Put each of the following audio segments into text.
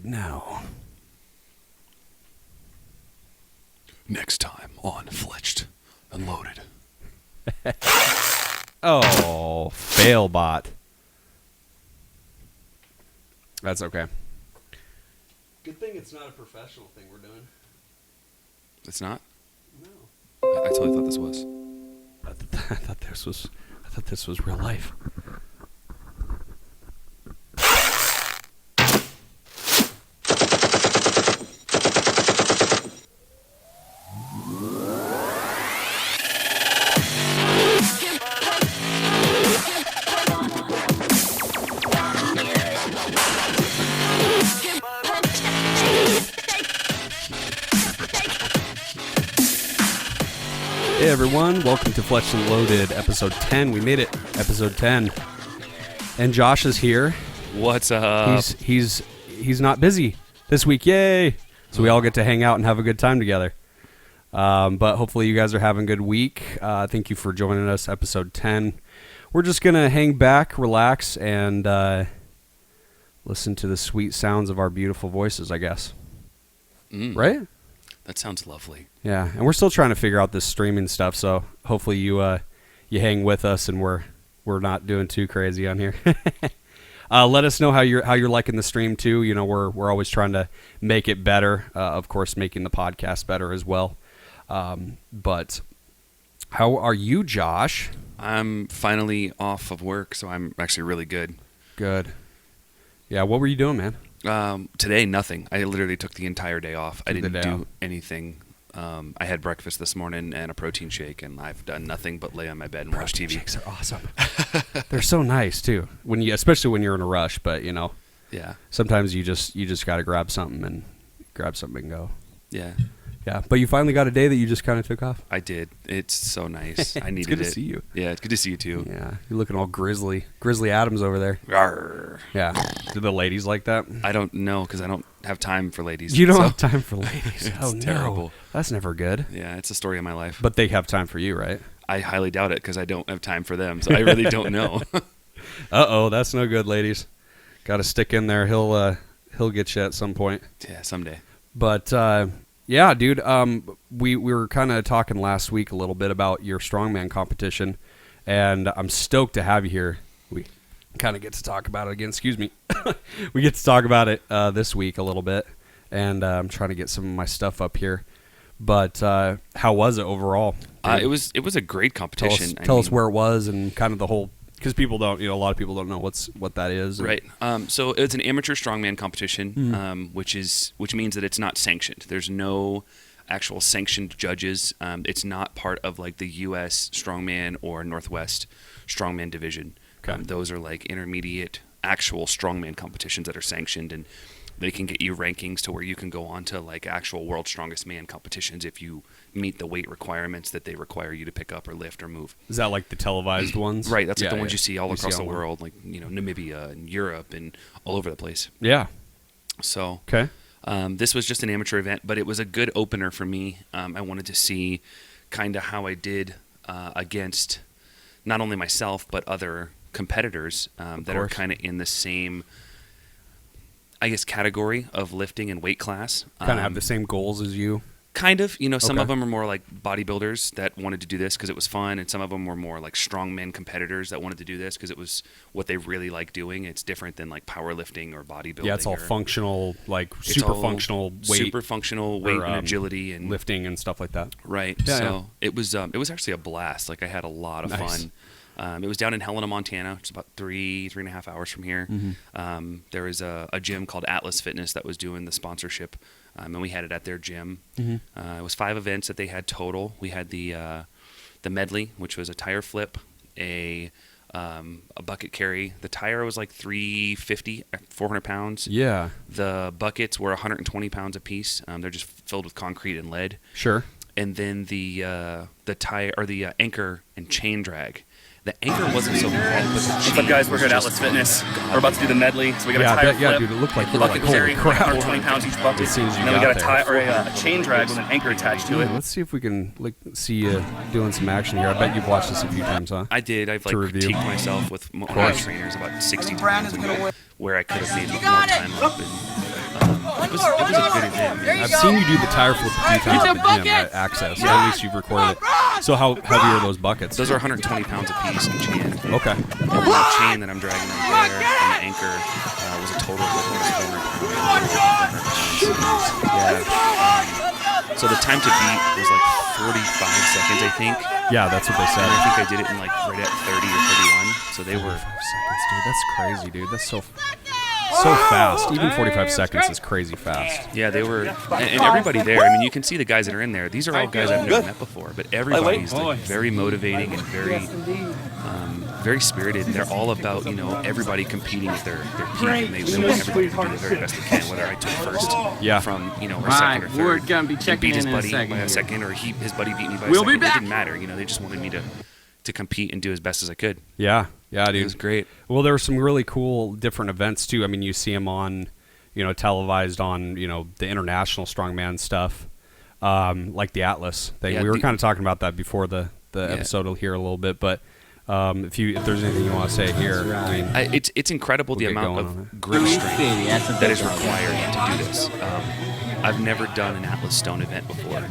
right now. Next time on Fletched and Loaded. Oh, fail bot. That's okay. Good thing it's not a professional thing we're doing. It's not? No. I totally thought this was. I thought this was real life. Hey everyone, welcome to Fletched and Loaded, episode 10. We made it, episode 10. And Josh is here. What's up? He's not busy this week, yay! So we all get to hang out and have a good time together. But hopefully you guys are having a good week. Thank you for joining us, episode 10. We're just going to hang back, relax, and listen to the sweet sounds of our beautiful voices, I guess. Right? That sounds lovely. Yeah, and we're still trying to figure out this streaming stuff, so hopefully you hang with us and we're not doing too crazy on here. Let us know how you're liking the stream too. You know, we're always trying to make it better. Of course, making the podcast better as well. But how are you, Josh? I'm finally off of work, so I'm actually really good. Good. Yeah, what were you doing, man? Today, nothing. I literally took the entire day off. I didn't do off. anything. I had breakfast this morning and a protein shake, and I've done nothing but lay on my bed and watch TV. Shakes are awesome. They're so nice too. Especially when you're in a rush, but you know, Yeah. sometimes you just got to grab something and go. Yeah. Yeah, but you finally got a day that you just kind of took off. I did. It's so nice. I needed it. It's good to see you. Yeah, it's good to see you too. Yeah, you're looking all Grizzly Adams over there. Rawr. Yeah. Do the ladies like that? I don't know because I don't have time for ladies. You don't so- have time for ladies. It's Oh, no. terrible. That's never good. Yeah, it's the story of my life. But they have time for you, right? I highly doubt it because I don't have time for them, so I really don't know. Uh-oh, that's no good, ladies. Got to stick in there. He'll get you at some point. Yeah, someday. But yeah, dude, we were kind of talking last week a little bit about your strongman competition, and I'm stoked to have you here. We kind of get to talk about it again. Excuse me. We get to talk about it this week a little bit, and I'm trying to get some of my stuff up here. But how was it overall? It was a great competition. Tell us where it was and kind of the whole, because people don't, a lot of people don't know what that is. Right. So it's an amateur strongman competition, which means that it's not sanctioned. There's no actual sanctioned judges. It's not part of like the U.S. Strongman or Northwest Strongman division. Okay. Those are like intermediate actual strongman competitions that are sanctioned, and they can get you rankings to where you can go on to like actual World's Strongest Man competitions if you meet the weight requirements that they require you to pick up or lift or move. Is that like the televised ones? Right, that's like the ones yeah. you see all You across see the online. world, like Namibia and Europe and all over the place. Yeah. So Okay. this was just an amateur event, but it was a good opener for me. I wanted to see kind of how I did against not only myself but other competitors that are kind of in the same, I guess, category of lifting and weight class. Kind of have the same goals as you. Kind of. Some Okay. of them are more like bodybuilders that wanted to do this because it was fun, and some of them were more like strongman competitors that wanted to do this because it was what they really like doing. It's different than like powerlifting or bodybuilding. Yeah, it's all or, functional, like it's super all functional weight, super functional weight or, and agility and lifting and stuff like that. Right. Yeah, So it was actually a blast. Like I had a lot of Nice. fun. It was down in Helena, Montana, which is about 3.5 hours from here. Mm-hmm. There was a gym called Atlas Fitness that was doing the sponsorship, and we had it at their gym. Mm-hmm. It was 5 events that they had total. We had the medley, which was a tire flip, a bucket carry. The tire was like 350, 400 pounds. Yeah. The buckets were 120 pounds a piece. They're just filled with concrete and lead. Sure. And then the tire or the anchor and chain drag. The anchor wasn't so bad, but the chain. What's up, guys? We're here at Atlas Fitness. We're about to do the medley. So we got a tire flip, dude, it looked like you were bucket like, carry, holy crap. 120 pounds each bucket. As soon as you and then we got got there. a chain drag with an anchor attached to it. Let's see if we can see you doing some action here. I bet you've watched this a few times, huh? I did. I've like To review. critiqued myself with my course. trainers about 60 times and where I could have made more time up. And it was a good event. Man. I've seen you do the tire flip a few times at the gym at Access. At least you've recorded it. So how heavy are those buckets? Those are 120 pounds apiece each hand. Okay. The chain that I'm dragging right there and the anchor was a total of almost 400 pounds. Yeah. So the time to beat was like 45 seconds, I think. Yeah, that's what they said. And I think I did it in like right at 30 or 31. So they were 45 seconds, dude. That's crazy, dude. That's so fast. Even 45 seconds is crazy fast. Yeah, they were, and everybody there. I mean, you can see the guys that are in there. These are all guys I've never met before, but everybody's like very motivating and very spirited. They're all about everybody competing at their peak, and they want everybody to do the very best they can. Whether I took first from or second or third, we're gonna be checking beat his in buddy a by a second, or his buddy beat me by a We'll second. be back. It didn't matter. They just wanted me to compete and do as best as I could. Yeah, dude. It was great. Well, there were some really cool different events too. I mean, you see them on, televised on, the international strongman stuff, like the Atlas thing. Yeah, we were kind of talking about that before the episode here a little bit, but if there's anything you want to say here, I mean, it's incredible the get amount going of grip strength that is required to do this. I've never done an Atlas Stone event before.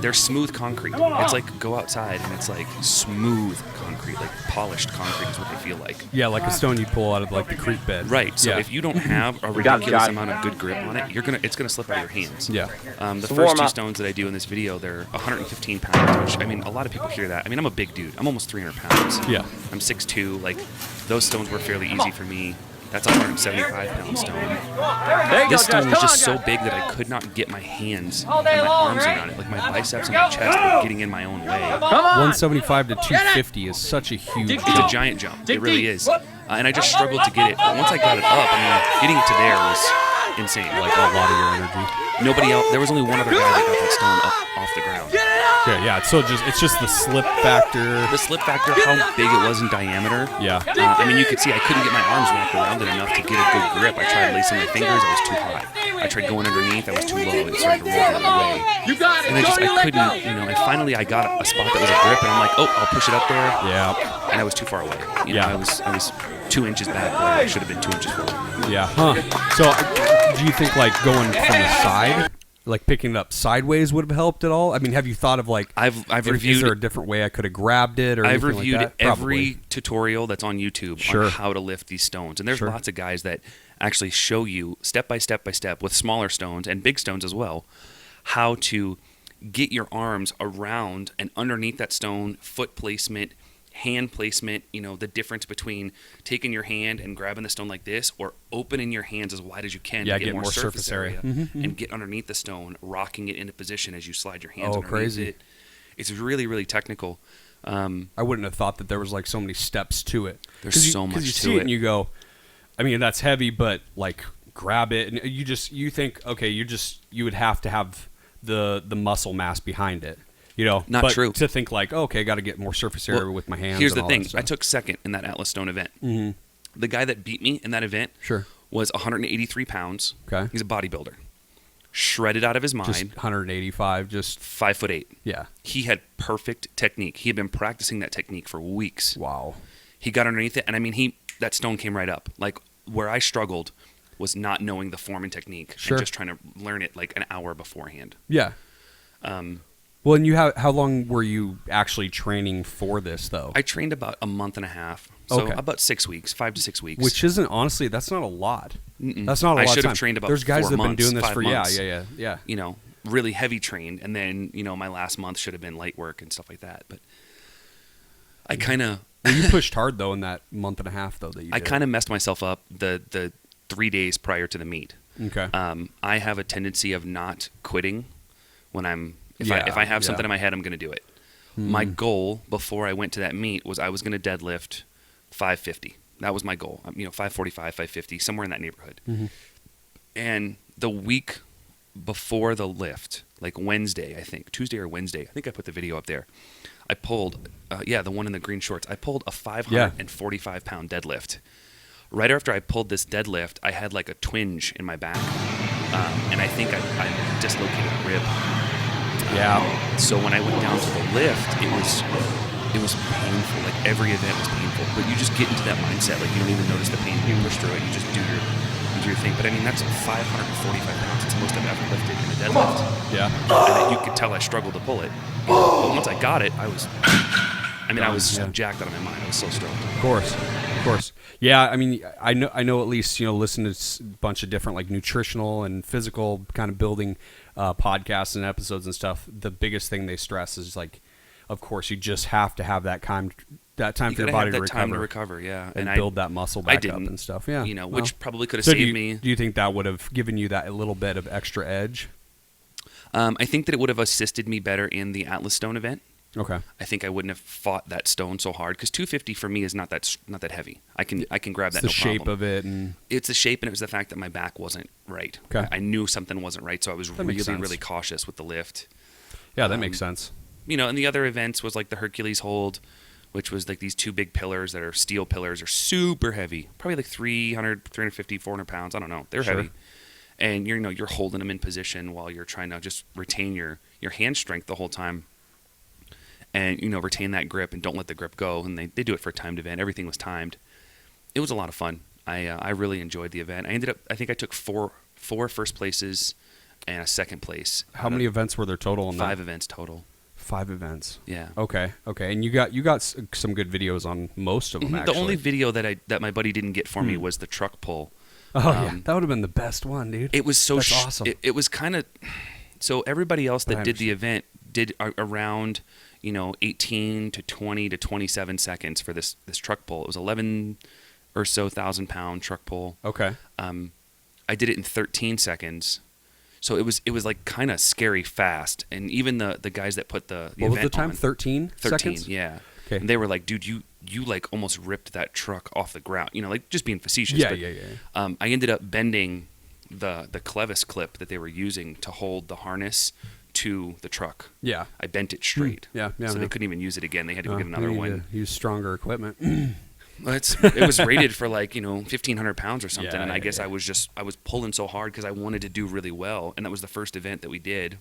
They're smooth concrete. It's like go outside and it's like smooth concrete, like polished concrete is what they feel like. yeah, like a stone you pull out of like the creek bed. Right. So yeah. if you don't have a ridiculous amount of good grip on it, it's gonna slip out of your hands. Yeah. The first two stones that I do in this video, they're 115 pounds, which I mean, a lot of people hear that. I mean, I'm a big dude. I'm almost 300 pounds. Yeah. I'm 6'2". Like those stones were fairly easy for me. That's a 175-pound stone. This stone was just so big that I could not get my hands and my arms around it. Like my biceps and my chest were getting in my own way. 175 to 250 is such a huge It's a giant jump. It really is. And I just struggled to get it. But once I got it up, I mean, getting it to there was insane. like a lot of your energy. Nobody else. There was only one other guy that got that stone up off the ground. Yeah. So it's just the slip factor. The slip factor, how big it was in diameter. Yeah. I mean, you could see I couldn't get my arms wrapped around it enough to get a good grip. I tried lacing my fingers, I was too high. I tried going underneath, I was too low. It started to roll the other way. And I couldn't, and finally I got a spot that was a grip, and I'm like, oh, I'll push it up there. Yeah. And I was too far away. I was 2 inches back where I should have been 2 inches forward. Yeah. Huh. So do you think like going from the side, like picking it up sideways would have helped at all? I mean, have you thought of like I've reviewed. Is there a different way I could have grabbed it? Or I've anything reviewed like that? every tutorial that's on YouTube on how to lift these stones, and there's lots of guys that actually show you step by step with smaller stones and big stones as well, how to get your arms around and underneath that stone, foot placement, hand placement, the difference between taking your hand and grabbing the stone like this or opening your hands as wide as you can to get more surface area and get underneath the stone, rocking it into position as you slide your hands underneath it. It's really, really technical. I wouldn't have thought that there was like so many steps to it. There's so much to it. Because you see it and you go, I mean, that's heavy, but like grab it. And you think, okay, you would have to have the muscle mass behind it. Not true. To think like, okay, I got to get more surface area with my hands. Here's the thing: I took second in that Atlas Stone event. Mm-hmm. The guy that beat me in that event was 183 pounds. Okay, he's a bodybuilder, shredded out of his mind. Just 185, just 5'8". Yeah, he had perfect technique. He had been practicing that technique for weeks. Wow. He got underneath it, and I mean, that stone came right up. Like where I struggled was not knowing the form and technique and just trying to learn it like an hour beforehand. Yeah. Well, and how long were you actually training for this, though? I trained about a month and a half. So about 6 weeks, 5 to 6 weeks. Which isn't, honestly, that's not a lot. That's not a lot of time. I should have trained about 4 months. There's guys that have been doing this 5 for, months, yeah. Really heavy trained. And then, my last month should have been light work and stuff like that. But I kind of... Well, you pushed hard, though, in that month and a half, though, that you did. I kind of messed myself up the 3 days prior to the meet. Okay. I have a tendency of not quitting when I'm... If I have something in my head, I'm going to do it. My goal before I went to that meet was I was going to deadlift 550. That was my goal. 545, 550, somewhere in that neighborhood. Mm-hmm. And the week before the lift, like Wednesday, I think, Tuesday or Wednesday, I think I put the video up there. I pulled, the one in the green shorts. I pulled a 545-pound deadlift. Right after I pulled this deadlift, I had like a twinge in my back, and I think I dislocated a rib. Yeah. So when I went down to the lift, it was painful. Like every event was painful. But you just get into that mindset. Like you don't even notice the pain. You push through it. You happens to your thing, but I mean, that's 545 pounds. It's the most I've ever lifted in a deadlift. Yeah. And you could tell I struggled to pull it. But once I got it, I was jacked out of my mind. I was so stoked. Of course. Yeah, I mean, I know at least, listen to a bunch of different like nutritional and physical kind of building podcasts and episodes and stuff. The biggest thing they stress is like, of course, you just have to have that time for your body to recover. Time to recover, yeah. And build that muscle back up and stuff. Yeah. Which probably could have saved me. Do you think that would have given you that little bit of extra edge? I think that it would have assisted me better in the Atlas Stone event. Okay. I think I wouldn't have fought that stone so hard because 250 for me is not that heavy. I can grab that. It's the shape of it, and it's the shape, and it was the fact that my back wasn't right. Okay. I knew something wasn't right, so I was really cautious with the lift. Yeah, that makes sense. And the other events was like the Hercules hold, which was like these two big pillars that are steel pillars, are super heavy, probably like 300, 350, 400 pounds. I don't know. They're heavy. And you're holding them in position while you're trying to just retain your hand strength the whole time. And, retain that grip and don't let the grip go. And they do it for a timed event. Everything was timed. It was a lot of fun. I really enjoyed the event. I think I took four first places and a second place. How many events were there total? 5 events total. 5 events. Yeah. Okay. And you got some good videos on most of them. Actually, the only video that my buddy didn't get for me was the truck pull. Oh yeah, that would have been the best one, dude. It was so That's awesome. It was kind of so everybody else that did the event did around 18 to 20 to 27 seconds for this truck pull. It was 11 or so 1,000-pound truck pull. Okay. I did it in 13 seconds. So it was like kind of scary fast, and even the guys that put the what event was the time? on, 13 seconds. Yeah. Okay. And they were like, dude, you like almost ripped that truck off the ground. Like just being facetious. Yeah, but, yeah. I ended up bending the clevis clip that they were using to hold the harness to the truck. Yeah. I bent it straight. Yeah. So they couldn't even use it again. They had to go get another one. Use stronger equipment. It was rated for like 1,500 pounds or something, and I guess I was pulling so hard because I wanted to do really well, and that was the first event that we did.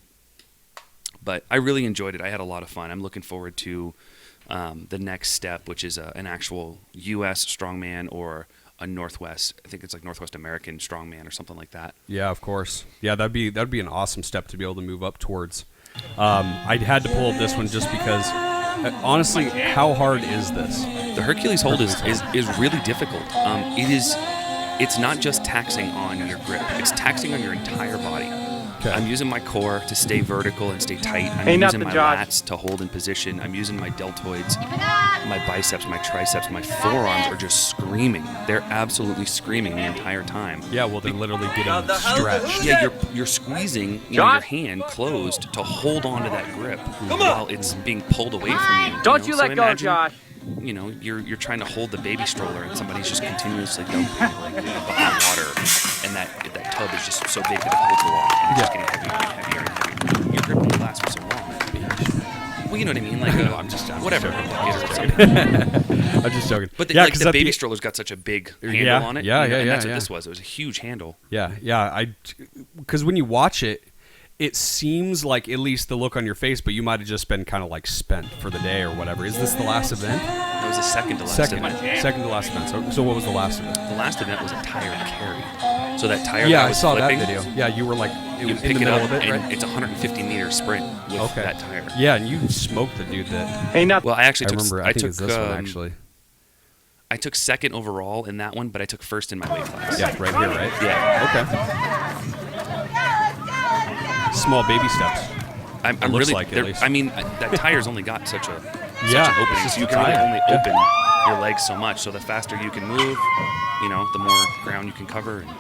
But I really enjoyed it. I had a lot of fun. I'm looking forward to the next step, which is an actual U.S. strongman or a Northwest. I think it's like Northwest American strongman or something like that. Yeah, of course. Yeah, that'd be an awesome step to be able to move up towards. I had to pull up this one just because. Honestly, how hard is this? The Hercules hold is really difficult. It's not just taxing on your grip. It's taxing on your entire body. Okay. I'm using my core to stay vertical and stay tight. I'm using my lats to hold in position. I'm using my deltoids, my biceps, my triceps, my forearms are just screaming. They're absolutely screaming the entire time. Yeah, well, they're literally getting stretched. Yeah, you're squeezing your hand closed to hold onto that grip while it's being pulled away from you. Don't you let go, imagine, Josh. You're trying to hold the baby stroller and somebody's just continuously dumping like a bucket of water, and that tub is just so big that it holds the water, and it's just getting heavier and heavier and heavier. Your grip only lasts for so long. Well, you know what I mean? Like I'm just whatever. I'm just joking. But the baby stroller's got such a big handle on it. And that's what this was. It was a huge handle. Yeah. Because when you watch it, it seems like at least the look on your face, but you might have just been kind of like spent for the day or whatever. Is this the last event? It was the second to last event. Second to last event. So what was the last event? The last event was a tire carry. So that tire. Yeah, I was saw flipping, that video. Yeah, you were like you in pick the it middle up, of it, right? and it's a 150-meter sprint with that tire. Yeah, and you smoked the dude that. Hey, nothing. Well, I actually took. I think it's this one actually. I took second overall in that one, but I took first in my weight class. Yeah, right here, right? Yeah. Okay. Small baby steps. I'm looks really. like it, at least. I mean, that tire's only got such an Yeah, opening, it's just so you a can really tire. only open your legs so much. So the faster you can move, the more ground you can cover. And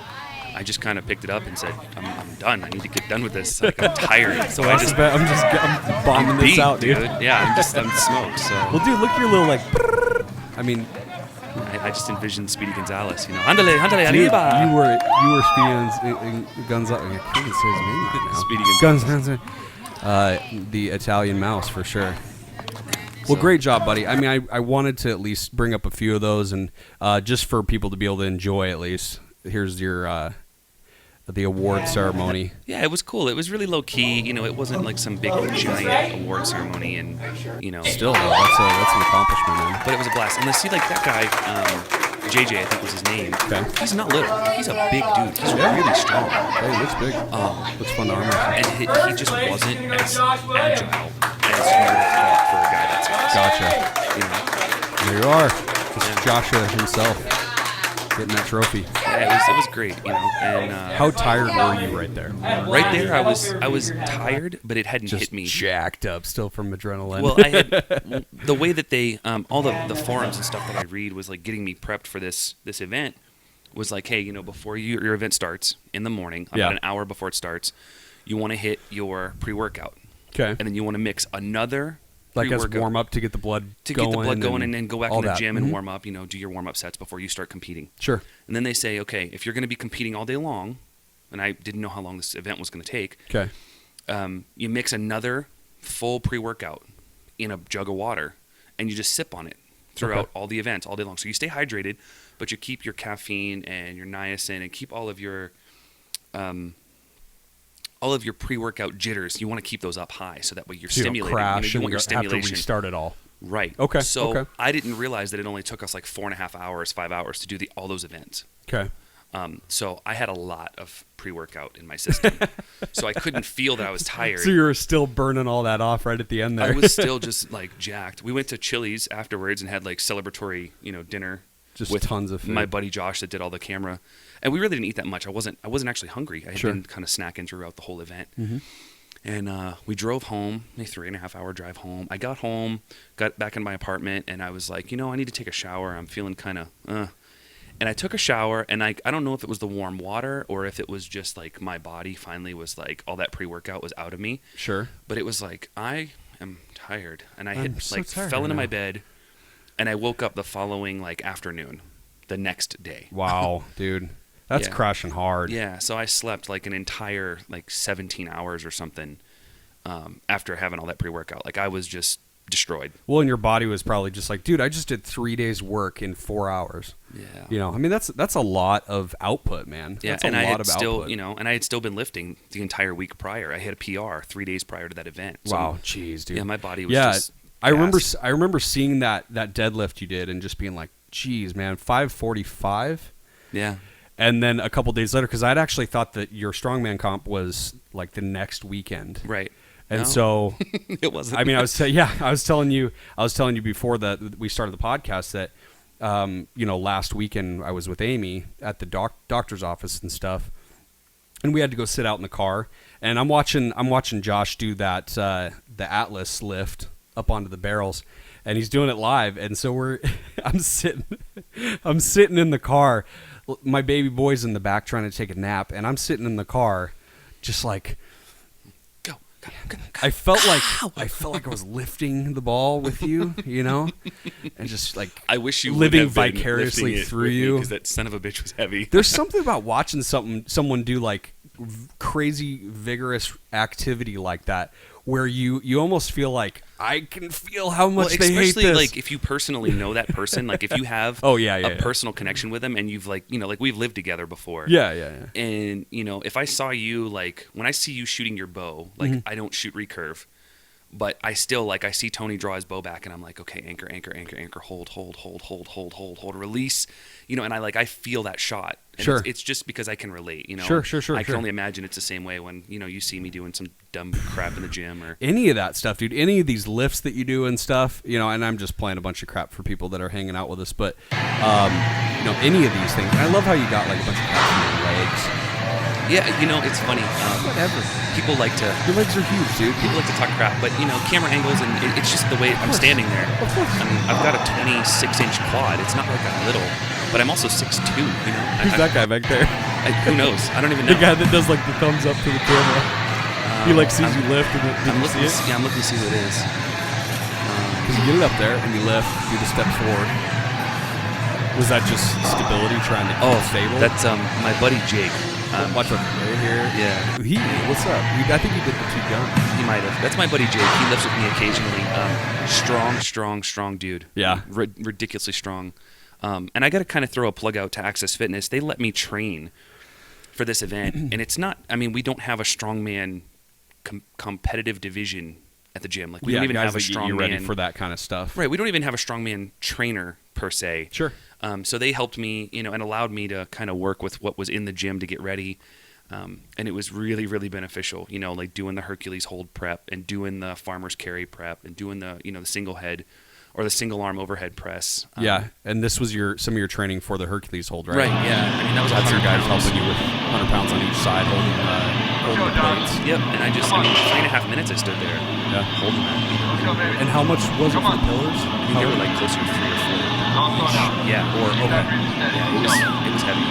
I just kind of picked it up and said, I'm done. I need to get done with this. Like, I'm tired. So I'm bombing this beat, out, dude. Yeah, I'm smoked. So. Well, dude, look at your little like. I mean, I just envisioned Speedy Gonzalez. Handale dude, arriba. you were Speedy Gonzalez. I can't even say his name right now. Speedy Gonzalez. The Italian mouse for sure. Well, great job, buddy. I mean, I wanted to at least bring up a few of those, and just for people to be able to enjoy at least. Here's your the award ceremony. Yeah, it was cool. It was really low key. It wasn't like some big giant award ceremony, and Still, though, that's an accomplishment, man. But it was a blast. And let's see, like that guy. JJ, I think was his name. Okay. He's not little. He's a big dude. He's really strong. Hey, he looks big. Looks fun to arm wrestle. And he just wasn't as agile as you would have thought for a guy that size. Gotcha. You know? There you are. Just Joshua himself getting that trophy. Yeah, it was great, you know. And How tired were you right there? right there, I was tired, but it hadn't Just hit me. jacked up still from adrenaline. Well, I had the way that they all the forums and stuff that I read was like getting me prepped for this event was like, hey, you know, before your event starts in the morning, about an hour before it starts, you want to hit your pre-workout. Okay. And then you want to mix another Like as pre-workout warm up to get the blood going and then go back in the gym and Mhm. warm up, you know, do your warm up sets before you start competing. Sure. And then they say, okay, if you're going to be competing all day long, and I didn't know how long this event was going to take, Okay. you mix another full pre-workout in a jug of water, and you just sip on it throughout all the events all day long. So you stay hydrated, but you keep your caffeine and your niacin and keep all of your pre-workout jitters. You want to keep those up high so that way you're So you don't stimulating. crash you and want your have to stimulation. restart it all. Right. Okay. So okay. I didn't realize that it only took us like 4.5 hours, 5 hours to do all those events. Okay. So I had a lot of pre-workout in my system. So I couldn't feel that I was tired. So you were still burning all that off right at the end there. I was still just like jacked. We went to Chili's afterwards and had like celebratory, you know, dinner Just with tons of food. my buddy Josh that did all the camera. And we really didn't eat that much. I wasn't actually hungry. I had Sure. been kind of snacking throughout the whole event. Mm-hmm. And we drove home, a 3.5 hour drive home. I got home, got back in my apartment, and I was like, you know, I need to take a shower. I'm feeling kind of, And I took a shower, and I don't know if it was the warm water or if it was just like my body finally was like, all that pre-workout was out of me. Sure. But it was like, I am tired. And I I'm had so like tired fell right into my now. bed, and I woke up the following like afternoon, the next day. Wow, dude. That's Yeah. crashing hard. Yeah, so I slept like an entire like 17 hours or something after having all that pre-workout. Like I was just destroyed. Well, and your body was probably just like, dude, I just did 3 days work in 4 hours. Yeah. You know, I mean, that's a lot of output, man. Yeah, That's and a I lot had of still, output. you know, and I had still been lifting the entire week prior. I had a PR 3 days prior to that event. So, Wow, jeez, dude. Yeah, my body was Yeah, just I remember. gassed. I remember seeing that deadlift you did and just being like, geez, man, 545. Yeah. And then a couple days later, because I'd actually thought that your strongman comp was like the next weekend. Right. And No. so, It wasn't. I mean, I was telling you before that we started the podcast that, you know, last weekend I was with Amy at the doctor's office and stuff, and we had to go sit out in the car, and I'm watching Josh do that the Atlas lift up onto the barrels, and he's doing it live, and so I'm sitting in the car, my baby boy's in the back trying to take a nap, and I'm sitting in the car, just like. Go. I felt like I was lifting the ball with you, you know, and just like I wish you living would have been vicariously lifting it through you. because that son of a bitch was heavy. There's something about watching someone do like crazy vigorous activity like that, where you almost feel like I can feel how much they hate especially this. like if you personally know that person, like if you have yeah. personal connection with them and you've like, you know, like we've lived together before. Yeah. And, you know, if I saw you, like, when I see you shooting your bow, like, Mm-hmm. I don't shoot recurve, but I still, like, I see Tony draw his bow back, and I'm like, okay, anchor, hold, release, you know, and I feel that shot. And Sure. It's just because I can relate, you know. Sure. I can only imagine it's the same way when, you know, you see me doing some dumb crap in the gym or... Any of that stuff, dude. Any of these lifts that you do and stuff, you know, and I'm just playing a bunch of crap for people that are hanging out with us, but, you know, any of these things. And I love how you got like a bunch of crap on your legs. Yeah, you know, it's funny. Whatever. People like to... Your legs are huge, dude. People like to talk crap, but, you know, camera angles, and it's just the way I'm standing there. Of course. I mean, I've got a 26-inch quad. It's not like I'm little, but I'm also 6'2", you know? Who's that guy back there? Who knows? I don't even know. The guy that does like the thumbs up to the camera. He like sees you lift and did I'm you looking see it? Yeah, I'm looking to see what it is. Because you get it up there and you lift, do the step forward. Was that just stability trying to keep it stable? That's my buddy Jake. Watch out right here. Yeah. What's up? I think he did the 2 gun. He might have. That's my buddy Jake. He lifts with me occasionally. Strong dude. Yeah. Ridiculously strong. And I got to kind of throw a plug out to Access Fitness. They let me train for this event, and it's not. I mean, we don't have a strongman competitive division at the gym. Like we don't even guys have a that get you strongman ready for that kind of stuff. Right, we don't even have a strongman trainer per se. Sure. So they helped me, and allowed me to kind of work with what was in the gym to get ready. And it was really, really beneficial, like doing the Hercules hold prep and doing the farmer's carry prep and doing the, the single head or the single arm overhead press. And this was some of your training for the Hercules hold, right? Right, yeah. I mean, that was That's your 100 guys pounds. helping you with 100 pounds on each side, holding the plates. Yep, and I 3.5 minutes I stood there holding that. And how much was it for the pillars? I think they were like closer to 3 or 4 each. Yeah, it was heavy.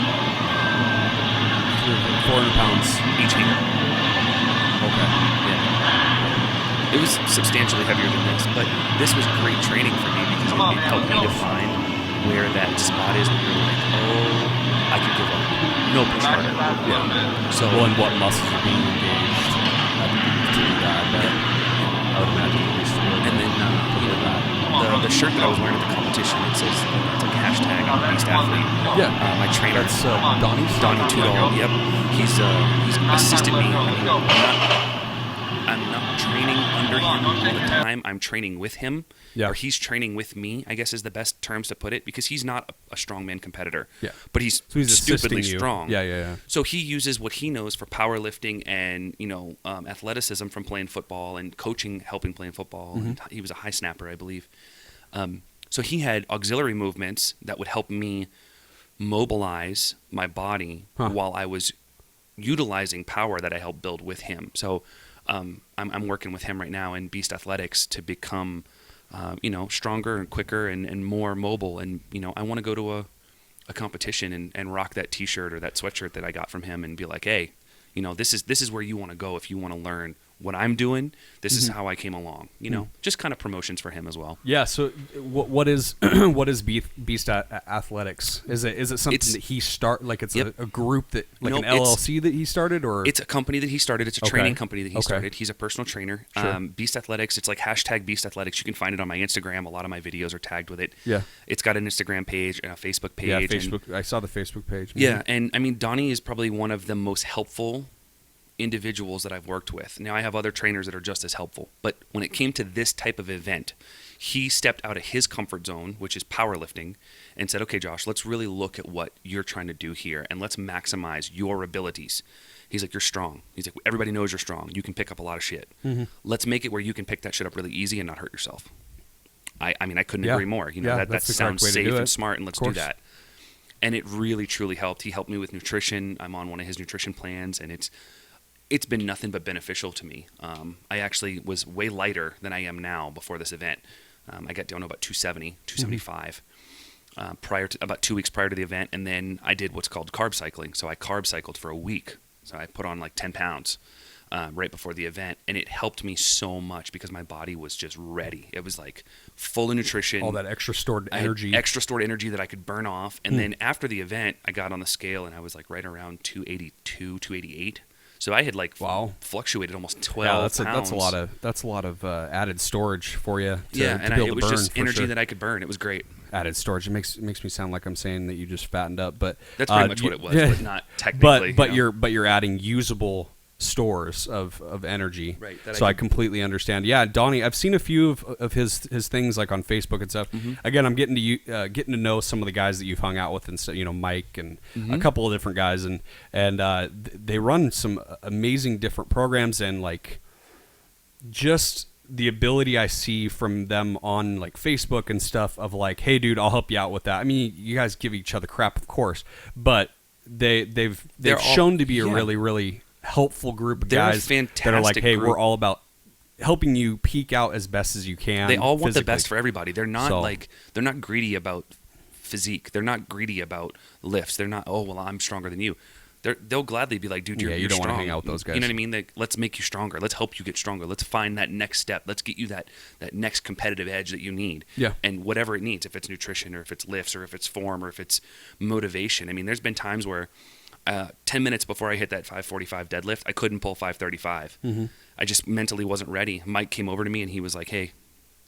400 pounds Each hanger. Okay. Yeah. It was substantially heavier than this, but this was great training for me because it helped me to find where that spot is where you're like, oh, I can give up. No push harder. Yeah. So, and what muscles are being engaged to do that. I would imagine at least. And then the shirt that I was wearing at the competition, it says it's like hashtag Beast Athlete. Yeah. My trainer. That's Donnie Tudor. Yep. He's assisted me. I'm not training under him all the time. I'm training with him, or he's training with me, I guess is the best terms to put it, because he's not a strongman competitor. Yeah. But he's stupidly strong. Yeah. So he uses what he knows for powerlifting and athleticism from playing football and coaching, helping playing football. Mm-hmm. And he was a high snapper, I believe. So he had auxiliary movements that would help me mobilize my body while I was utilizing power that I helped build with him. So I'm working with him right now in Beast Athletics to become, stronger and quicker and more mobile. And, I want to go to a competition and rock that T-shirt or that sweatshirt that I got from him and be like, hey, this is where you want to go if you want to learn what I'm doing. This is how I came along. Just kind of promotions for him as well. Yeah. So what is what is Beast Athletics? Is it something that he like it's a group that an LLC that he started, or it's a company that he started? It's a training company that he started. He's a personal trainer. Sure. Beast Athletics. It's like hashtag Beast Athletics. You can find it on my Instagram. A lot of my videos are tagged with it. Yeah. It's got an Instagram page and a Facebook page. Yeah, Facebook. I saw the Facebook page. Yeah, and I mean Donnie is probably one of the most helpful individuals that I've worked with. Now I have other trainers that are just as helpful, but when it came to this type of event, he stepped out of his comfort zone, which is powerlifting, and said, okay, Josh, let's really look at what you're trying to do here and let's maximize your abilities. He's like, you're strong. He's like, everybody knows you're strong. You can pick up a lot of shit. Mm-hmm. Let's make it where you can pick that shit up really easy and not hurt yourself. I mean, I couldn't agree more. That sounds safe and smart, and let's do that. And it really, truly helped. He helped me with nutrition. I'm on one of his nutrition plans, and it's been nothing but beneficial to me. I actually was way lighter than I am now before this event. I got down to about 270, 275 about 2 weeks prior to the event, and then I did what's called carb cycling. So I carb cycled for a week. So I put on like 10 pounds right before the event, and it helped me so much because my body was just ready. It was like full of nutrition. All that extra stored energy. Extra stored energy that I could burn off. And then after the event, I got on the scale, and I was like right around 282, 288. So I had fluctuated almost 12 pounds. That's a lot of added storage for you. It was just energy that I could burn. It was great. Added storage. It makes me sound like I'm saying that you just fattened up, but that's pretty much what it was, but not technically. But you're adding usable stores of energy. Right. I completely understand. Yeah, Donnie, I've seen a few of his things like on Facebook and stuff. Mm-hmm. Again, I'm getting to know some of the guys that you've hung out with, and so, Mike and a couple of different guys, and they run some amazing different programs, and like just the ability I see from them on like Facebook and stuff of like, hey dude, I'll help you out with that. I mean, you guys give each other crap, of course, but they've shown to be a really, really helpful group of guys that are like, hey, we're all about helping you peak out as best as you can. They all want the best for everybody. They're not they're not greedy about physique. They're not greedy about lifts. They're not, oh well, I'm stronger than you. They'll gladly be like, dude, you're you don't strong. Want to hang out with those guys. You know what I mean? Let's make you stronger. Let's help you get stronger. Let's find that next step. Let's get you that next competitive edge that you need. Yeah. And whatever it needs, if it's nutrition or if it's lifts or if it's form or if it's motivation. I mean, there's been times where 10 minutes before I hit that 545 deadlift, I couldn't pull 535. Mm-hmm. I just mentally wasn't ready. Mike came over to me and he was like, hey,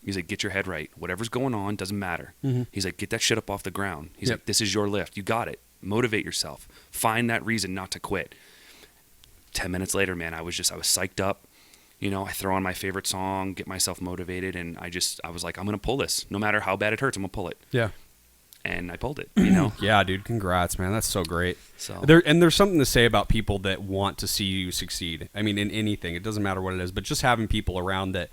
he's like, get your head right. Whatever's going on doesn't matter. Mm-hmm. He's like, get that shit up off the ground. He's like, this is your lift. You got it. Motivate yourself. Find that reason not to quit. 10 minutes later, man, I was psyched up. I throw on my favorite song, get myself motivated, and I was like, I'm going to pull this. No matter how bad it hurts, I'm going to pull it. Yeah. And I pulled it, Yeah, dude, congrats, man. That's so great. So there's something to say about people that want to see you succeed. I mean, in anything, it doesn't matter what it is, but just having people around that,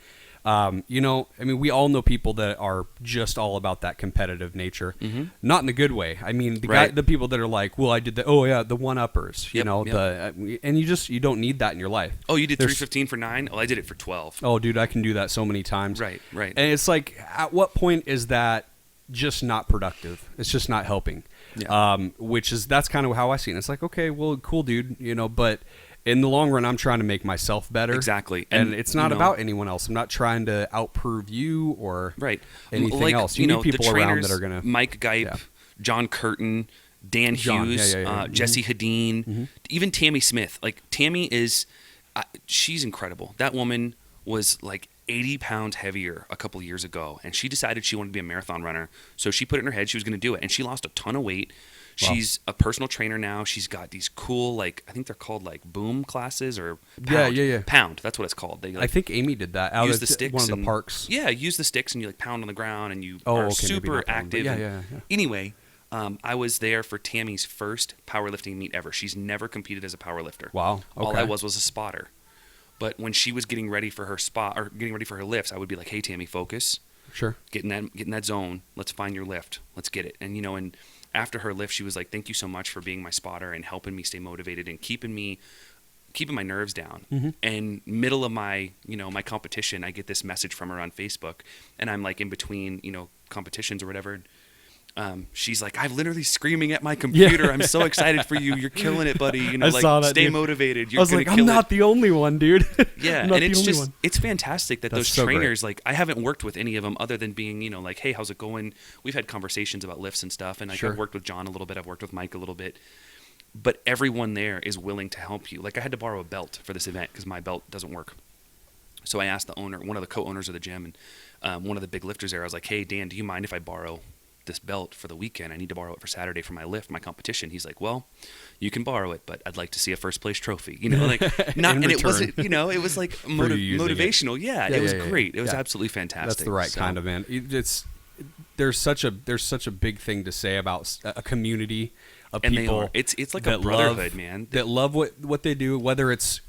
we all know people that are just all about that competitive nature, not in a good way. I mean, the people that are like, well, I did the one-uppers, and you don't need that in your life. Oh, you did 3:15 for 9? Oh, I did it for 12. Oh, dude, I can do that so many times. Right. And it's like, at what point is that just not productive? It's just not helping. Yeah. That's kind of how I see it. It's like, okay, well, cool, dude, but in the long run, I'm trying to make myself better. Exactly. And it's not about anyone else. I'm not trying to outprove you or anything else. You need people around that are going to... Mike Gipe, John Curtin, Dan Hughes, Jesse Hadeen, even Tammy Smith. Like, Tammy is... she's incredible. That woman was like 80 pounds heavier a couple years ago, and she decided she wanted to be a marathon runner. So she put it in her head she was going to do it, and she lost a ton of weight. Wow. She's a personal trainer now. She's got these cool, I think they're called boom classes or pound. Pound, that's what it's called. They I think Amy did that out of the sticks one of the parks. Yeah, use the sticks and you pound on the ground and you are super active. Yeah. Anyway, I was there for Tammy's first powerlifting meet ever. She's never competed as a powerlifter. Wow. Okay. All I was a spotter. But when she was getting ready for her spot or getting ready for her lifts, I would be like, "Hey, Tammy, focus. Sure. Get in that zone. Let's find your lift. Let's get it." And and after her lift, she was like, "Thank you so much for being my spotter and helping me stay motivated and keeping my nerves down." Mm-hmm. And middle of my my competition, I get this message from her on Facebook, and I'm in between competitions or whatever. She's like, "I'm literally screaming at my computer. Yeah. I'm so excited for you. You're killing it, buddy. I saw that, stay dude. motivated. You're I was like, I'm not the only one, dude." Yeah, and it's fantastic that those trainers, I haven't worked with any of them other than being, "Hey, how's it going?" We've had conversations about lifts and stuff, and I've worked with John a little bit. I've worked with Mike a little bit. But everyone there is willing to help you. I had to borrow a belt for this event because my belt doesn't work. So I asked the owner, one of the co-owners of the gym, and one of the big lifters there, I was like, "Hey, Dan, do you mind if I borrow this belt for the weekend? I need to borrow it for Saturday for my lift, my competition." He's like, "Well, you can borrow it, but I'd like to see a first place trophy." And it wasn't, it was motivational. It was great. It was absolutely fantastic. That's the right kind of man. There's such a big thing to say about a community of and people. It's like a brotherhood, man. That love what they do, whether it's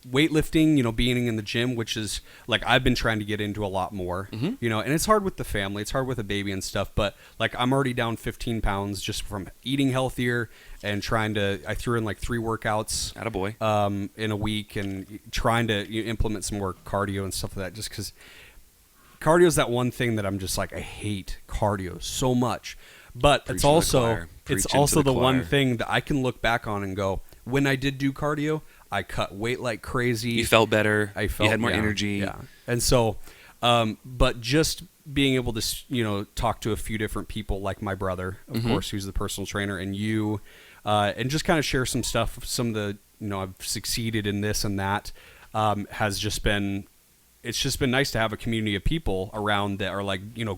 weightlifting, being in the gym, which is I've been trying to get into a lot more, and it's hard with the family, it's hard with a baby and stuff, but I'm already down 15 pounds just from eating healthier and I threw in 3 workouts Attaboy. In a week and trying to implement some more cardio and stuff like that, just because cardio is that one thing that I'm just I hate cardio so much, but it's also the one thing that I can look back on and go, when I did do cardio, I cut weight like crazy. You felt better. You had more energy. Yeah. And so, but just being able to, talk to a few different people like my brother, of course, who's the personal trainer, and you, and just kind of share some stuff, some of the, I've succeeded in this and that, has just been, it's just been nice to have a community of people around that are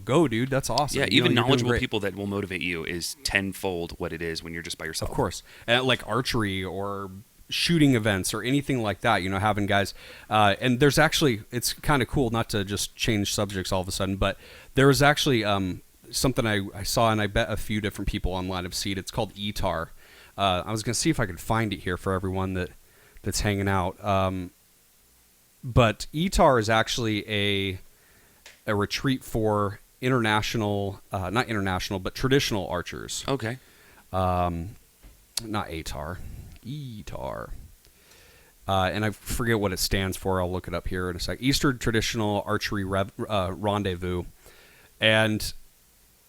go, dude, that's awesome. Yeah, even knowledgeable people that will motivate you is tenfold what it is when you're just by yourself. Of course. And archery or shooting events or anything like that, having guys, and there's actually, it's kind of cool, not to just change subjects all of a sudden, but there was actually something I saw, and I bet a few different people online have seen it. It's called ETAR. I was going to see if I could find it here for everyone that's hanging out, but ETAR is actually a retreat for not international, but traditional archers. Okay. Not ATAR. ETAR. And I forget what it stands for. I'll look it up here in a sec. Eastern Traditional Archery Rendezvous. And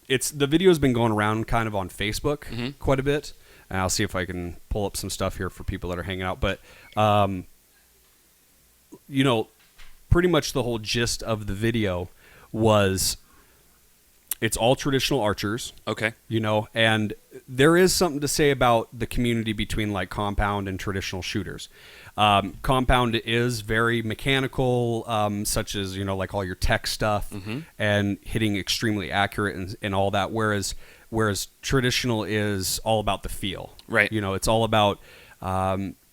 the video's been going around kind of on Facebook quite a bit. And I'll see if I can pull up some stuff here for people that are hanging out. But, pretty much the whole gist of the video was it's all traditional archers. Okay. And there is something to say about the community between compound and traditional shooters. Compound is very mechanical, such as, all your tech stuff and hitting extremely accurate and all that. Whereas traditional is all about the feel. Right. It's all about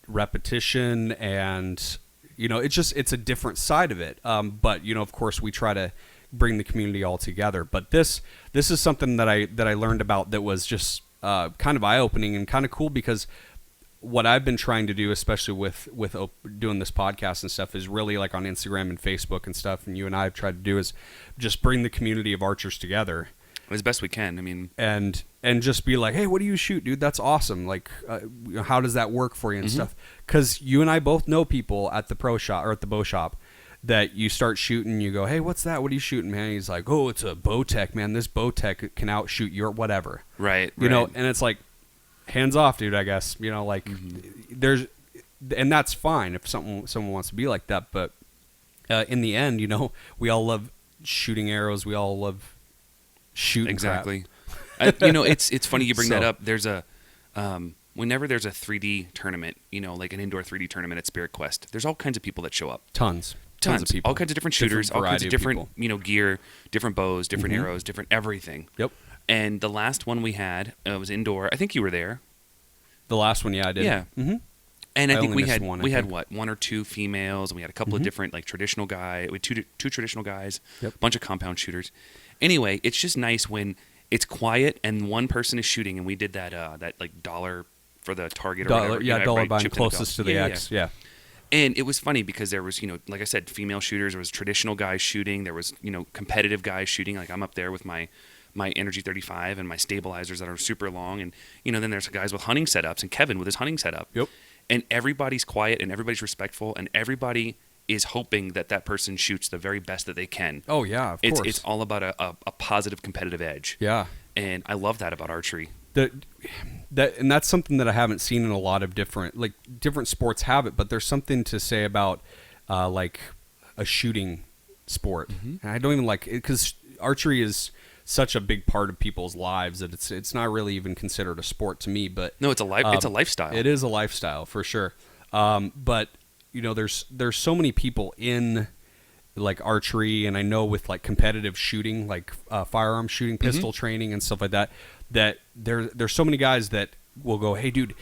repetition and, You know, it's a different side of it. But you know, of course, we try to bring the community all together. But this is something that I learned about that was just kind of eye opening and kind of cool, because what I've been trying to do, especially with doing this podcast and stuff, is really like on Instagram and Facebook and stuff. And you and I have tried to do is just bring the community of archers together as best we can. I mean, and just be like, hey, what do you shoot, dude? That's awesome. Like, how does that work for you and stuff? Because you and I both know people at the pro shop or at the bow shop that you start shooting, you go, hey, what's that? What are you shooting, man? He's like, oh, it's a Bowtech, man. This Bowtech can outshoot your whatever. Right. You know, and it's like, hands off, dude, I guess. You know, like, there's, and that's fine if someone wants to be like that. But in the end, you know, we all love shooting arrows. We all love shooting exactly. You know, it's funny you bring that up. There's a whenever there's a 3D tournament, you know, like an indoor 3D tournament at Spirit Quest, there's all kinds of people that show up. Tons of people, all kinds of different shooters, all kinds of different you know, gear, different bows, different arrows, different everything. Yep. And the last one we had was indoor. I think you were there. The last one, yeah, I did. Yeah. And I think we had one or two females, and we had a couple of different like traditional guys. We had two traditional guys, a bunch of compound shooters. Anyway, it's just nice when it's quiet and one person is shooting, and we did that like $1 for the target or whatever. Yeah, you know, dollar right, buying chipped in the closest to dough. the X. Yeah. And it was funny because there was, you know, like I said, female shooters. There was traditional guys shooting. There was, you know, competitive guys shooting. Like I'm up there with my Energy 35 and my stabilizers that are super long. And, you know, then there's guys with hunting setups and Kevin with his hunting setup. Yep. And everybody's quiet and everybody's respectful and everybody is hoping that that person shoots the very best that they can. Oh, yeah, of course. It's all about a positive competitive edge. Yeah. And I love that about archery. And that's something that I haven't seen in a lot of different sports have it, but there's something to say about like a shooting sport. And I don't even like it because archery is such a big part of people's lives that it's not really even considered a sport to me. But no, it's a lifestyle. It is a lifestyle for sure. But you know, there's so many people in like archery, and I know with like competitive shooting, like firearm shooting, pistol training, and stuff like that. That there's so many guys that will go, hey, dude,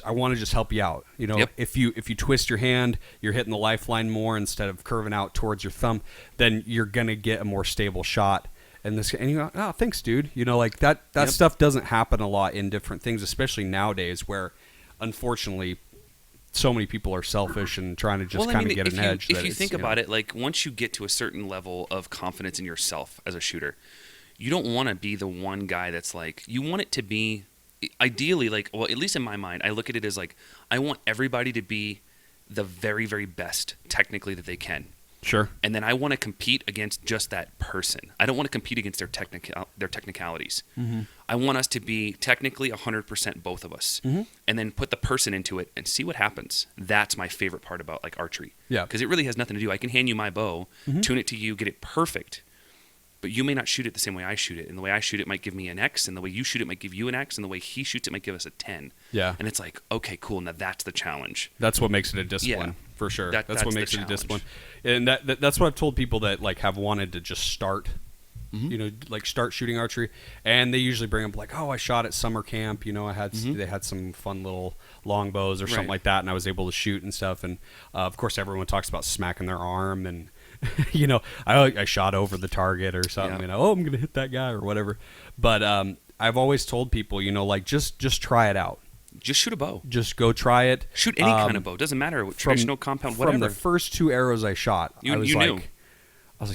I want to just help you out. You know, if you twist your hand, you're hitting the lifeline more instead of curving out towards your thumb, then you're gonna get a more stable shot. And you go, oh, thanks, dude. You know, like that stuff doesn't happen a lot in different things, especially nowadays, where unfortunately so many people are selfish and trying to just kind of get an edge. If you think about it, like once you get to a certain level of confidence in yourself as a shooter, you don't want to be the one guy that's like, you want it to be ideally like, well, at least in my mind, I look at it as like, I want everybody to be the very, very best technically that they can. Sure. And then I want to compete against just that person. I don't want to compete against their technicalities. I want us to be technically 100% both of us. And then put the person into it and see what happens. That's my favorite part about like archery. Yeah. Because it really has nothing to do. I can hand you my bow, tune it to you, get it perfect. But you may not shoot it the same way I shoot it. And the way I shoot it might give me an X, and the way you shoot it might give you an X, and the way he shoots it might give us a 10. Yeah. And it's like, okay, cool. Now that's the challenge. That's what makes it a discipline, for sure. That's what makes it a discipline. And that's what I've told people that like have wanted to just start, you know, like start shooting archery. And they usually bring up like, oh, I shot at summer camp. You know, they had some fun little longbows or something like that, and I was able to shoot and stuff. And of course, everyone talks about smacking their arm and. You know, I shot over the target or something. You know, oh, I'm gonna hit that guy or whatever. But I've always told people, you know, like just try it out. Just shoot a bow. Just go try it. Shoot any kind of bow. Doesn't matter. Traditional, compound, whatever. From the first 2 arrows I shot, I was knew.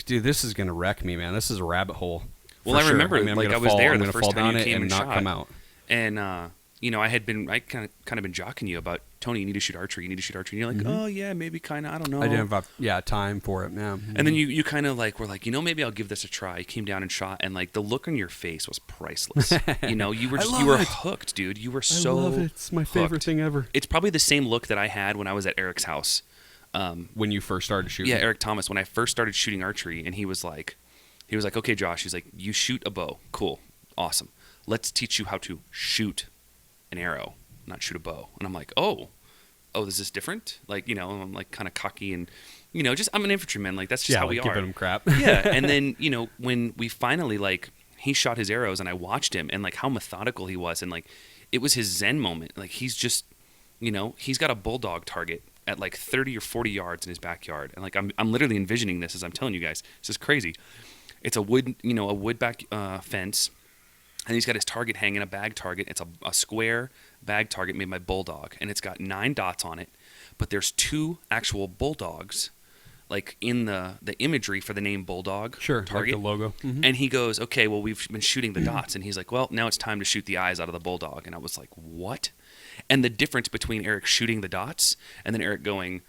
dude, this is gonna wreck me, man. This is a rabbit hole. Well, I remember, I was there the first time you came and not shot, come out. And you know, I kind of been jocking you about, Tony, you need to shoot archery. You need to shoot archery. And you're like, oh yeah, maybe kind of. I don't know. I didn't have time for it, man. And then you kind of like were like, you know, maybe I'll give this a try. You came down and shot, and like the look on your face was priceless. You know, you were hooked, dude. You were so. I love it. It's my favorite thing ever. It's probably the same look that I had when I was at Eric's house. When you first started shooting. Yeah, Eric Thomas. When I first started shooting archery, and he was like, okay, Josh. He's like, you shoot a bow. Cool, awesome. Let's teach you how to shoot an arrow, not shoot a bow. And I'm like, oh, is this different? Like, you know, I'm like kind of cocky and, you know, just I'm an infantryman. Like that's just how we are. Giving him crap. Yeah. And then, you know, when we finally like he shot his arrows and I watched him and like how methodical he was and like it was his Zen moment. Like he's just, you know, he's got a bulldog target at like 30 or 40 yards in his backyard. And like I'm literally envisioning this as I'm telling you guys. This is crazy. It's a wood back fence, and he's got his target hanging, a bag target. It's a square bag target made by Bulldog, and it's got 9 dots on it. But there's 2 actual bulldogs, like in the imagery for the name Bulldog target, like the logo. Mm-hmm. And he goes, okay, well, we've been shooting the dots. And he's like, well, now it's time to shoot the eyes out of the Bulldog. And I was like, what? And the difference between Eric shooting the dots and then Eric going,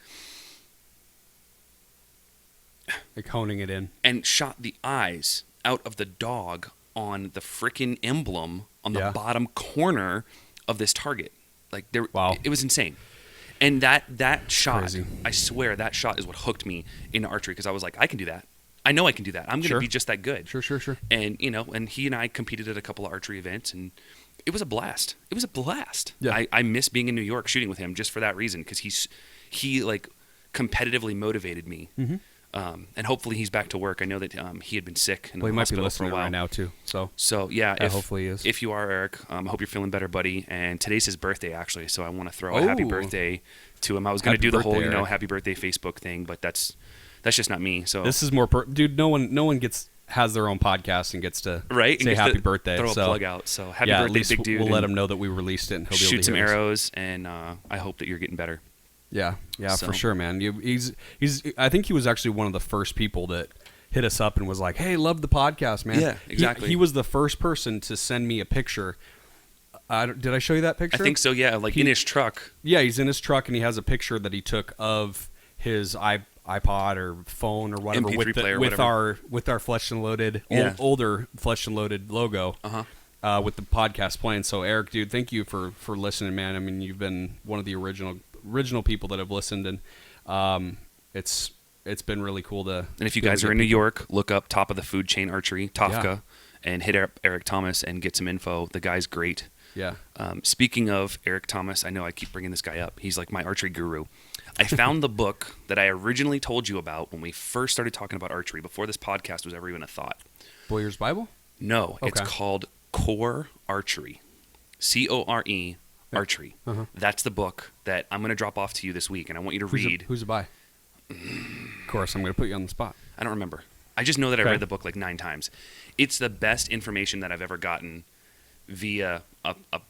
like honing it in, and shot the eyes out of the dog on the frickin' emblem on the bottom corner of this target. Like it was insane. And that shot, crazy. I swear that shot is what hooked me into archery, because I was like, I can do that. I know I can do that. I'm going to be just that good. Sure. And, and he and I competed at a couple of archery events, and it was a blast. Yeah. I miss being in New York shooting with him just for that reason, because he like competitively motivated me. Mm-hmm. And hopefully he's back to work. I know that he had been sick in the He might be hospital for a listening while right now too. So yeah, hopefully he is. If you are, Eric, I hope you're feeling better, buddy. And today's his birthday, actually, so I want to throw a happy birthday to him. I was going to do the whole happy birthday Facebook thing, but that's just not me. So this is more dude. No one has their own podcast and gets to say happy birthday. Throw a plug out. So happy birthday, at least big dude. We'll let him know that we released it, and he'll be able to shoot some hear us. arrows, and I hope that you're getting better. Yeah, So. for sure, man. He's. I think he was actually one of the first people that hit us up and was like, "Hey, love the podcast, man." Yeah, exactly. He was the first person to send me a picture. Did I show you that picture? I think so. Yeah, in his truck. Yeah, he's in his truck, and he has a picture that he took of his iPod or phone or whatever MP3 player, whatever. with our Fletched and Loaded older Fletched and Loaded logo. With the podcast playing. So Eric, dude, thank you for listening, man. I mean, you've been one of the original people that have listened, and it's been really cool to. And if you guys are in New York, look up Top of the Food Chain Archery, Tofka, and hit Eric Thomas and get some info. The guy's great. Yeah. Speaking of Eric Thomas, I know I keep bringing this guy up. He's like my archery guru. I found the book that I originally told you about when we first started talking about archery, before this podcast was ever even a thought. Boyer's Bible? No, Okay. It's called Core Archery. CORE Archery. That's the book that I'm going to drop off to you this week, and I want you to read. Who's it by? Of course, I'm going to put you on the spot. I don't remember. I just know that I read the book like 9 times. It's the best information that I've ever gotten via a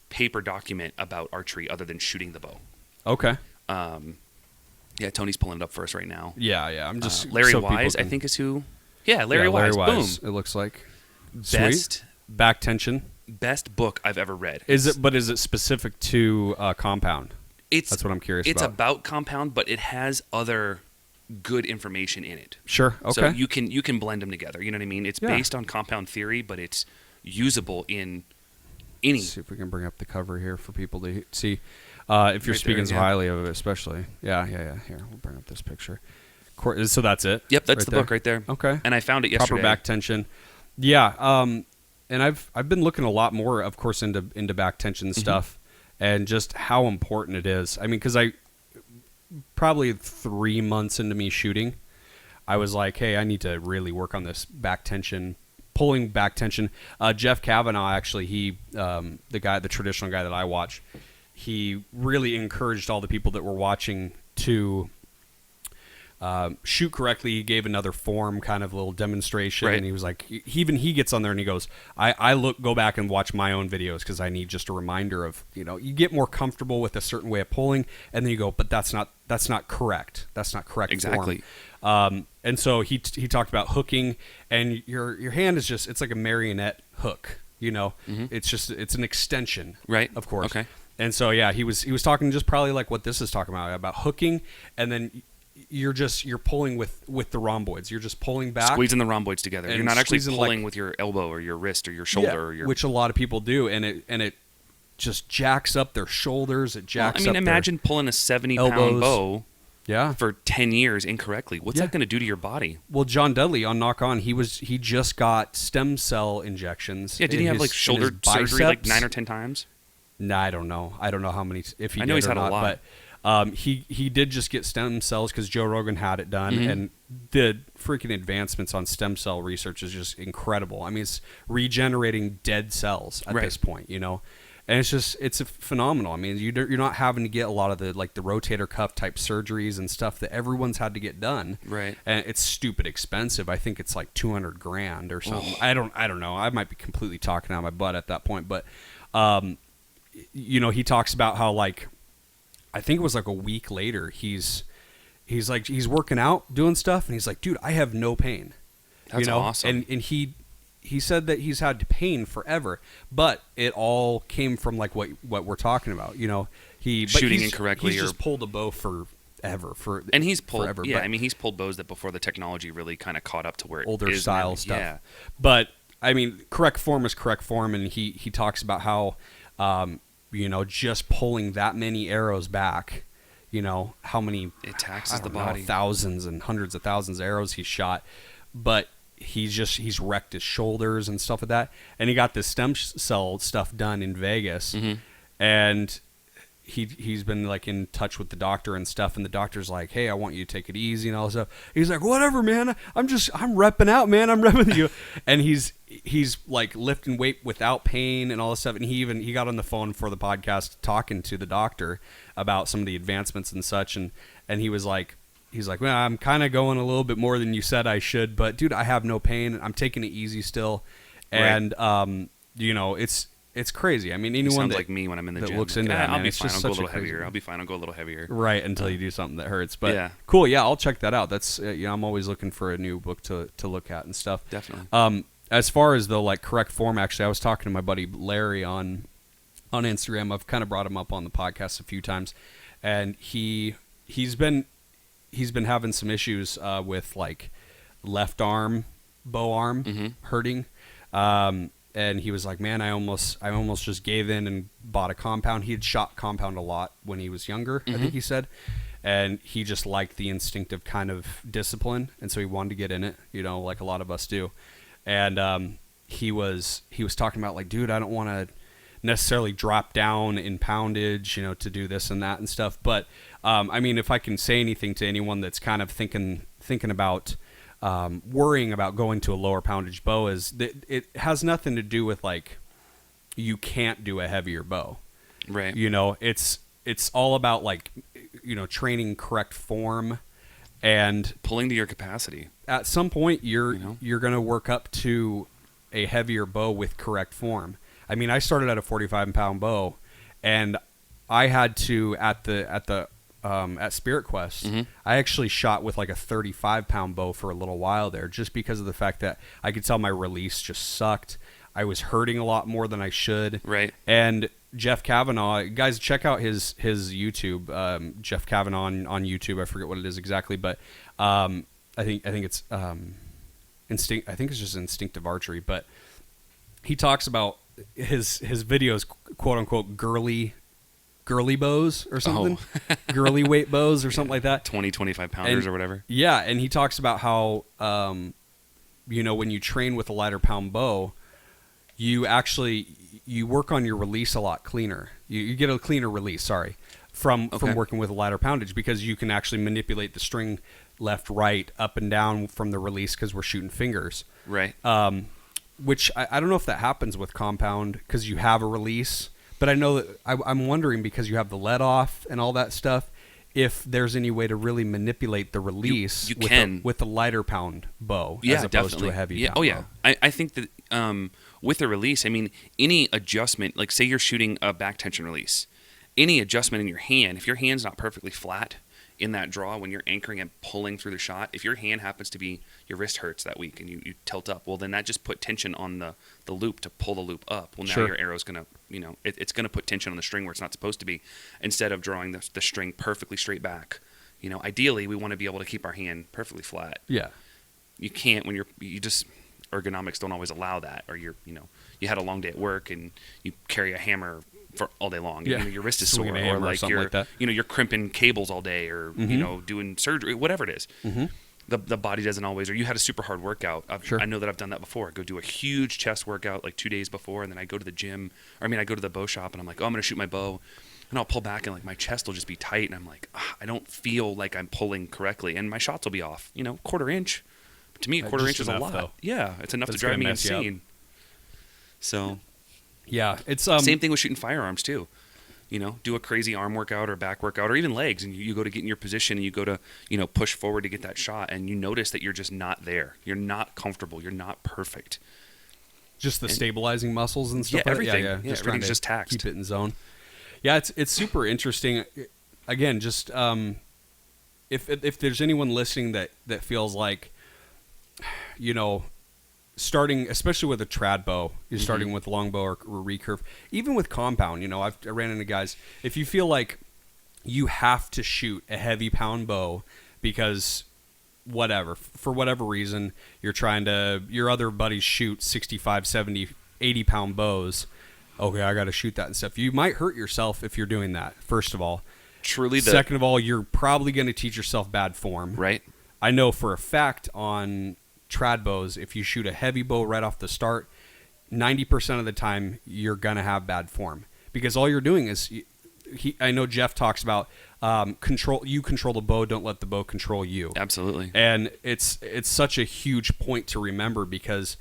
paper document about archery other than shooting the bow. Okay. Yeah, Tony's pulling it up for us right now. Yeah. I'm just Larry so Wise, I think, is who. Yeah, Larry Wise. Boom. It looks like Best Sweet. Back tension. Best book I've ever read. Is it specific to compound? That's what I'm curious about. It's about compound, but it has other good information in it. Sure. Okay. So you can blend them together. You know what I mean? It's based on compound theory, but it's usable in any. Let's see if we can bring up the cover here for people to see. If you're speaking so highly of it, especially. Yeah. Here, we'll bring up this picture. So that's it? Yep, that's the book right there. Okay. And I found it yesterday. Proper back tension. Yeah. And I've been looking a lot more, of course, into back tension stuff, and just how important it is. I mean, because I probably 3 months into me shooting, I was like, hey, I need to really work on this back tension, pulling back tension. Jeff Kavanaugh, actually, the traditional guy that I watch, he really encouraged all the people that were watching to shoot correctly. He gave another form, kind of little demonstration, and he was like, he gets on there and he goes, I go back and watch my own videos because I need just a reminder of, you get more comfortable with a certain way of pulling, and then you go, but that's not correct. That's not correct exactly. Form. And so he talked about hooking, and your hand is just, it's like a marionette hook. It's an extension, right? Of course. Okay. And so he was talking just probably like what this is talking about hooking, and then you're pulling with the rhomboids. You're just pulling back, squeezing the rhomboids together. You're not actually pulling with your elbow or your wrist or your shoulder, which a lot of people do, and it just jacks up their shoulders. It jacks. Well, I mean, imagine pulling a 70-pound bow. Yeah. For 10 years incorrectly. What's that going to do to your body? Well, John Dudley on Knock On, he just got stem cell injections. Yeah, did he have like shoulder surgery like 9 or 10 times? Nah, I don't know. I don't know how many. If he I know did he's or had not, a lot. But he did just get stem cells because Joe Rogan had it done, and the freaking advancements on stem cell research is just incredible. I mean, it's regenerating dead cells at this point, And it's phenomenal. I mean, you're not having to get a lot of the rotator cuff type surgeries and stuff that everyone's had to get done. Right. And it's stupid expensive. I think it's like $200,000 or something. I don't know. I might be completely talking out of my butt at that point, but he talks about how I think it was like a week later he's working out, doing stuff, and he's like, dude, I have no pain. That's awesome. And he said that he's had pain forever, but it all came from what we're talking about. Shooting incorrectly. He's just pulled a bow forever. And he's pulled, forever, yeah. I mean, he's pulled bows that before the technology really kind of caught up to where it older is style now. stuff. Yeah. But I mean, correct form is correct form, and he talks about how just pulling that many arrows back. How many it taxes the body. Thousands and hundreds of thousands of arrows he shot, but he's wrecked his shoulders and stuff like that. And he got this stem cell stuff done in Vegas, and he's been in touch with the doctor and stuff. And the doctor's like, "Hey, I want you to take it easy and all this stuff." He's like, "Whatever, man. I'm repping out, man. I'm repping you." And he's lifting weight without pain and all this stuff. And he got on the phone for the podcast talking to the doctor about some of the advancements and such. And he was like, well, I'm kind of going a little bit more than you said I should, but dude, I have no pain. I'm taking it easy still. And, it's crazy. I mean, anyone sounds like me when I'm in the gym. Looks into that, I'll man. be It's fine. just I'll go a such a little crazy- heavier. I'll be fine. I'll go a little heavier. Right. Until you do something that hurts, but yeah. Cool. Yeah. I'll check that out. That's, I'm always looking for a new book to look at and stuff. Definitely. As far as the correct form, actually, I was talking to my buddy Larry on Instagram. I've kind of brought him up on the podcast a few times, and he's been having some issues with left arm, bow arm hurting. And he was like, man, I almost just gave in and bought a compound. He had shot compound a lot when he was younger, I think he said. And he just liked the instinctive kind of discipline. And so he wanted to get in it, like a lot of us do. And he was talking about dude, I don't want to necessarily drop down in poundage, to do this and that and stuff. But I mean, if I can say anything to anyone that's kind of thinking about worrying about going to a lower poundage bow, is that it has nothing to do with you can't do a heavier bow, right? It's all about training correct form and pulling to your capacity. At some point, you're going to work up to a heavier bow with correct form. I mean, I started at a 45-pound bow, and I had to at Spirit Quest, I actually shot with a 35-pound bow for a little while there, just because of the fact that I could tell my release just sucked. I was hurting a lot more than I should. Right. And Jeff Kavanaugh, guys, check out his YouTube. Jeff Kavanaugh on YouTube. I forget what it is exactly, but I think it's instinct. I think it's just instinctive archery. But he talks about his videos, quote unquote, girly bows or something, girly weight bows or something like that. 20, 25 pounders or whatever. Yeah. And he talks about how, when you train with a lighter pound bow, you work on your release a lot cleaner. You get a cleaner release, from working with a lighter poundage, because you can actually manipulate the string left, right, up and down from the release, because we're shooting fingers. Right. Which I don't know if that happens with compound because you have a release. But I know that I'm wondering, because you have the let off and all that stuff, if there's any way to really manipulate the release with a lighter pound bow, as opposed definitely. To a heavy pound bow. I think that with the release, I mean, any adjustment, say you're shooting a back tension release, any adjustment in your hand, if your hand's not perfectly flat in that draw when you're anchoring and pulling through the shot, if your hand happens to be, your wrist hurts that week and you tilt up, well, then that just put tension on the loop to pull the loop up. Well, now your arrow's going to, it's going to put tension on the string where it's not supposed to be, instead of drawing the string perfectly straight back. Ideally, we want to be able to keep our hand perfectly flat. Yeah. You can't when you just, ergonomics don't always allow that, or you had a long day at work and you carry a hammer for all day long. Yeah. Your wrist is Swinging sore, a hammer or or something you're like that. You're crimping cables all day, or doing surgery, whatever it is. The body doesn't always, or you had a super hard workout. I know that I've done that before. I go do a huge chest workout 2 days before, and then I go to the gym, I go to the bow shop, and I'm like, I'm going to shoot my bow, and I'll pull back, and my chest will just be tight, and I'm like, I don't feel like I'm pulling correctly, and my shots will be off, quarter inch. To me, a quarter inch is a lot. Though. Yeah, it's enough to drive me insane. So, Yeah, it's Same thing with shooting firearms too. You know, do a crazy arm workout or back workout or even legs, and you go to get in your position and you go to, you know, push forward to get that shot, and you notice that you're just not there. You're not comfortable. You're not perfect. just the stabilizing muscles and stuff. Yeah, like that. everything. Yeah, Yeah, just trying everything's to just taxed. keep it in zone. Yeah, it's super interesting. Again, just if there's anyone listening that feels like, you know, starting, especially with a trad bow, you're starting with longbow or recurve, even with compound, you know, I ran into guys, if you feel like you have to shoot a heavy pound bow because whatever, for whatever reason, your other buddies shoot 65, 70, 80 pound bows. Okay, I got to shoot that and stuff. You might hurt yourself if you're doing that, first of all. Truly, Second of all, you're probably going to teach yourself bad form. right? I know for a fact on trad bows, if you shoot a heavy bow right off the start, 90% of the time you're going to have bad form because all you're doing is, I know Jeff talks about control the bow, don't let the bow control you. Absolutely. And it's such a huge point to remember because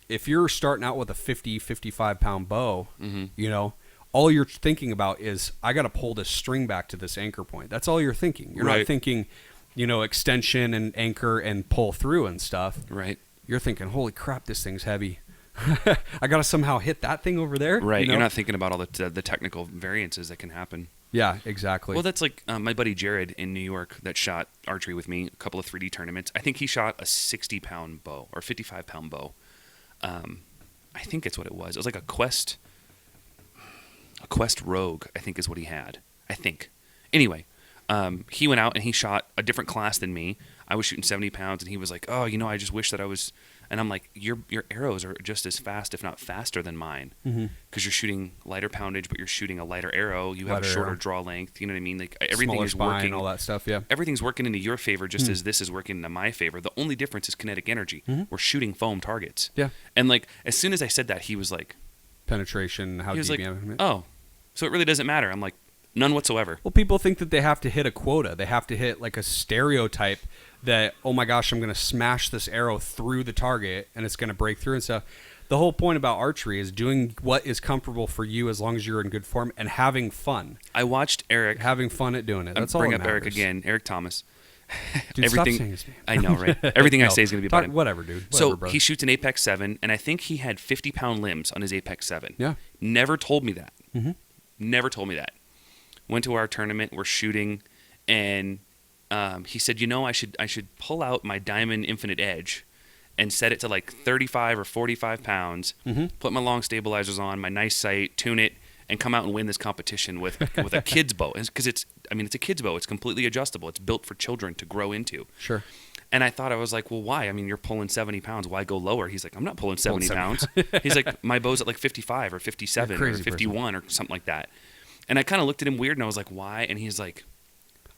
if you're starting out with a 50, 55 pound bow, you know, all you're thinking about is, I got to pull this string back to this anchor point. That's all you're thinking. You're not thinking, you know, extension and anchor and pull through and stuff. Right. You're thinking, holy crap, this thing's heavy. I got to somehow hit that thing over there. Right. You know? You're not thinking about all the technical variances that can happen. Yeah, exactly. Well, that's like my buddy Jared in New York that shot archery with me, a couple of 3D tournaments. I think he shot a 60-pound bow or 55-pound bow. I think it's what it was. It was like a Quest Rogue, I think is what he had. I think. Anyway, he went out and he shot a different class than me. I was shooting 70 pounds, and he was like, "Oh, you know, I just wish that I was." And I'm like, "Your arrows are just as fast, if not faster, than mine, because you're shooting lighter poundage, but you're shooting a lighter arrow. You have a shorter draw length. You know what I mean? Like everything Smaller is spine, working, all that stuff. Yeah, everything's working into your favor, just as this is working into my favor. The only difference is kinetic energy. We're shooting foam targets. Yeah. And like as soon as I said that, he was like, penetration. How he was deep? like, "Oh, so it really doesn't matter." I'm like, "None whatsoever." Well, people think that they have to hit a quota. They have to hit like a stereotype that, oh my gosh, I'm going to smash this arrow through the target and it's going to break through and stuff. The whole point about archery is doing what is comfortable for you as long as you're in good form and having fun. I watched Eric. Having fun at doing it. That's all bring that up Eric matters. again. Eric Thomas. Dude, stop saying his name. I know, right? Everything I No, say is going to be about him. whatever, dude. Whatever, So brother. he shoots an Apex 7, and I think he had 50-pound limbs on his Apex 7. Yeah. Never told me that. Never told me that. Went to our tournament. We're shooting, and he said, "You know, I should pull out my Diamond Infinite Edge and set it to like 35 or 45 pounds, put my long stabilizers on, my nice sight, tune it, and come out and win this competition with a kid's bow." Because it's a kid's bow. It's completely adjustable. It's built for children to grow into. Sure. And I thought, I was like, well, why? I mean, you're pulling 70 pounds. Why go lower? He's like, I'm not pulling 70 pounds. He's like, my bow's at like 55 or 57 or 51 or something like that. And I kind of looked at him weird, and I was like, why? And he's like,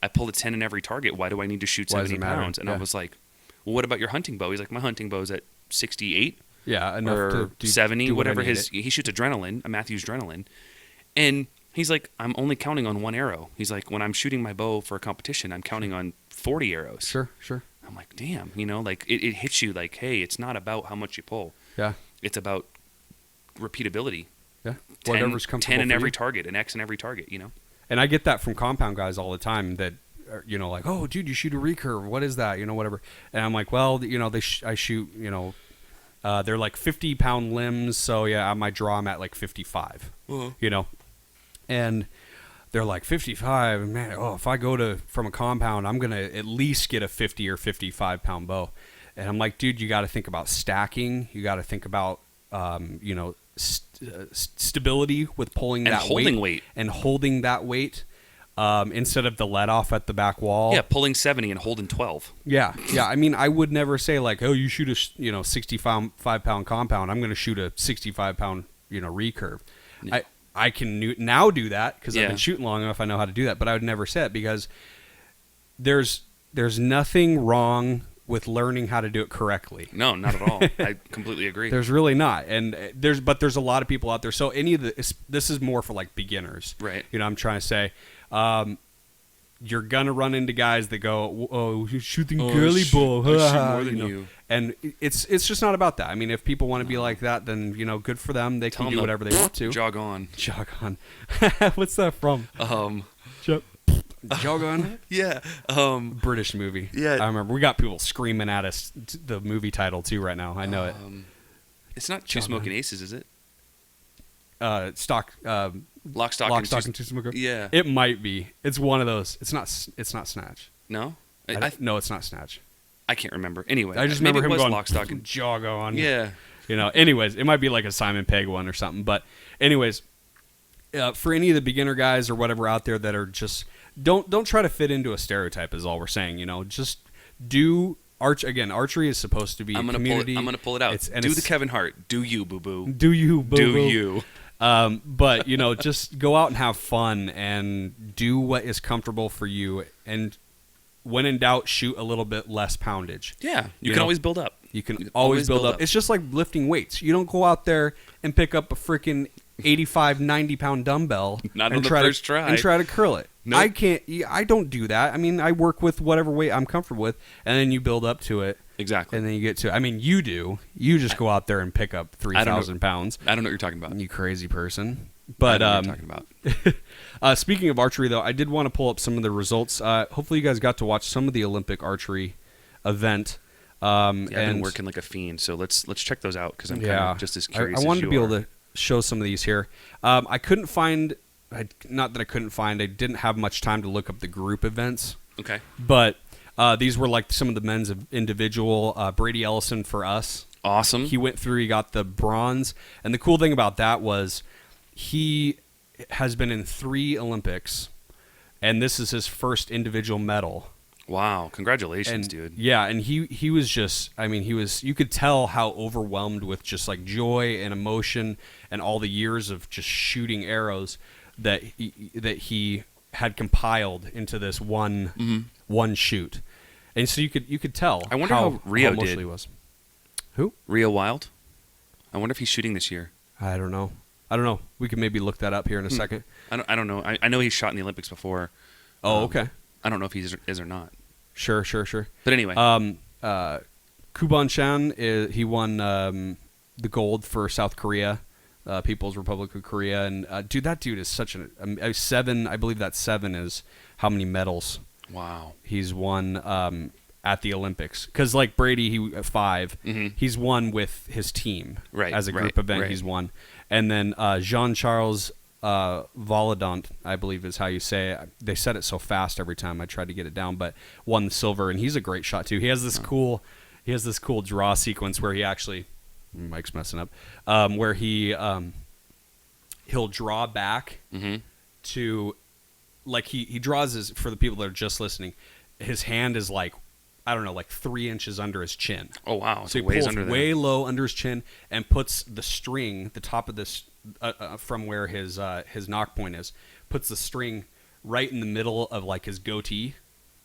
I pull a 10 in every target. Why do I need to shoot Why does 70 it matter? pounds? And Yeah. I was like, well, what about your hunting bow? He's like, my hunting bow's at 68 Yeah, enough or to do 70, do what I whatever need his. it. He shoots adrenaline, a Matthews adrenaline. And he's like, I'm only counting on one arrow. He's like, when I'm shooting my bow for a competition, I'm counting on 40 arrows. Sure. I'm like, damn, you know, like it hits you like, hey, it's not about how much you pull. Yeah. It's about repeatability. Yeah. 10, Whatever's comfortable 10 in for every you. target, an X in every target, you know? And I get that from compound guys all the time that are, you know, like, oh, dude, you shoot a recurve. What is that? You know, whatever. And I'm like, well, you know, I shoot, you know, they're like 50-pound limbs. So, yeah, I might draw them at like 55, you know. And they're like, 55, man, oh, if I go from a compound, I'm going to at least get a 50 or 55-pound bow. And I'm like, dude, you got to think about stacking. You got to think about, you know, stability with pulling And that holding weight. and holding that weight instead of the let off at the back wall. Yeah, pulling 70 and holding 12. Yeah. I mean, I would never say like, oh, you shoot a 65-pound compound. I'm going to shoot a 65-pound recurve. Yeah. I can now do that because I've Yeah. been shooting long enough. I know how to do that, but I would never say it because there's nothing wrong with learning how to do it correctly. No, not at all. I completely agree. There's really not, and there's a lot of people out there. So any of this is more for like beginners, Right. You know, I'm trying to say, you're gonna run into guys that go, "Oh, you're shooting Oh, girly ball." I shoot more than you. And it's just not about that. I mean, if people want to be like that, then good for them. They Tell can them do to whatever they want to. Jog on. Jog on. What's that from? Jog on. Yeah. British movie. Yeah. I remember. We got people screaming at us the movie title too right now. I know it. It's not Two Jog Smoking on. Aces, is it? Stock. Lock, Stock, Lock, and Stock, Two... and Two Smoking. Yeah. It might be. It's one of those. It's not Snatch. No? No, it's not Snatch. I can't remember. Anyway, I just maybe remember it him was going, Lock, Stock, and... jog on. Yeah. Anyways, it might be like a Simon Pegg one or something. But anyways, for any of the beginner guys or whatever out there that are just don't try to fit into a stereotype is all we're saying. Just do again. Archery is supposed to be community. I'm gonna pull it out. Do the Kevin Hart. Do you, boo boo? Do you, boo Do boo? you? But just go out and have fun and do what is comfortable for you. And when in doubt, shoot a little bit less poundage. Yeah, you can always build up. You can always build up. It's just like lifting weights. You don't go out there and pick up a freaking 85, 90-pound dumbbell Not and on the try first to, try. and try to curl it. Nope. I can't. I don't do that. I mean, I work with whatever weight I'm comfortable with, and then you build up to it. Exactly. And then you get to. I mean, you do. You just go out there and pick up 3,000 pounds. I don't know what you're talking about. You crazy person. But I don't know what you're talking about. Speaking of archery, though, I did want to pull up some of the results. Hopefully, you guys got to watch some of the Olympic archery event. I've been working like a fiend, so let's check those out because I'm kind of just as curious. I wanted as you to be are. able to show some of these here. I couldn't find. Not that I couldn't find. I didn't have much time to look up the group events. Okay. But these were like some of the men's individual. Brady Ellison for us. Awesome. He went through. He got the bronze. And the cool thing about that was he has been in 3 Olympics, and this is his first individual medal. Wow! Congratulations, dude. Yeah, and he was just. I mean, you could tell how overwhelmed with just like joy and emotion and all the years of just shooting arrows that he had compiled into this one shoot. And so you could tell. I wonder how Rio emotional did. he was. Who? Rio Wild. I wonder if he's shooting this year. I don't know. We could maybe look that up here in a second. I don't know. I know he's shot in the Olympics before. Oh, okay. I don't know if he is or not. Sure. But anyway, Kuban Chan he won the gold for South Korea, People's Republic of Korea, and dude, that dude is such a 7. I believe that 7 is how many medals. Wow. He's won at the Olympics because like Brady, he 5. Mm-hmm. He's won with his team as a group event. Right. He's won, and then Jean-Charles Valadont, I believe is how you say it. They said it so fast every time I tried to get it down, but won the silver, and he's a great shot too. He has this cool draw sequence where he actually, Mike's messing up, where he'll draw back to, like he draws his, for the people that are just listening, his hand is like, I don't know, like 3 inches under his chin. Oh wow! So he ways pulls under there. way low under his chin and puts the string, the top of this, from where his knock point is, puts the string right in the middle of like his goatee,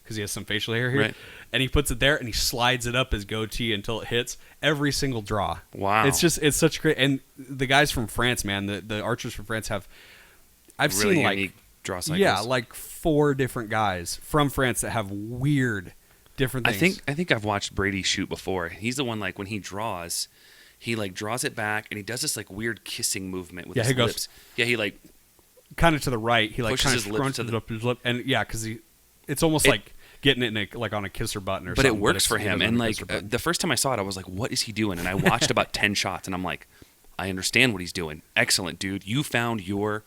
because he has some facial hair here, Right. and he puts it there and he slides it up his goatee until it hits every single draw. Wow! It's such great. And the guys from France, man, the archers from France I've really seen like unique draw cycles. yeah, like 4 different guys from France that have weird different things. I think I've watched Brady shoot before. He's the one, like when he draws, he like draws it back and he does this like weird kissing movement with his he goes- lips. Yeah, he like kind of to the right. He like pushes kind of his lips scrunches to the- up his lip, and yeah, because it's almost like getting it in like on a kisser button or but something. it works it's for him. on a And like kisser button. the first time I saw it, I was like, "What is he doing?" And I watched about 10 shots, and I'm like, "I understand what he's doing. Excellent, dude. You found your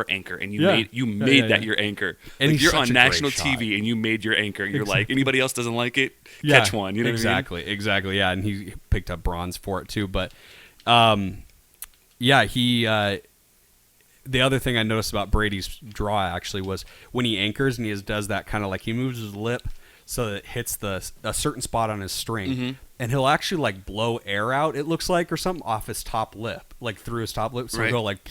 anchor, and you made that your anchor. And Like, he's you're such on a national great shot. TV, and you made your anchor. You're like, anybody else doesn't like it, Yeah, catch one. You know exactly, yeah, and he picked up bronze for it too. But yeah, he. The other thing I noticed about Brady's draw actually was when he anchors and he does that kind of like he moves his lip so that it hits a certain spot on his string, and he'll actually like blow air out. It looks like or something off his top lip, like through his top lip. So he'll go like.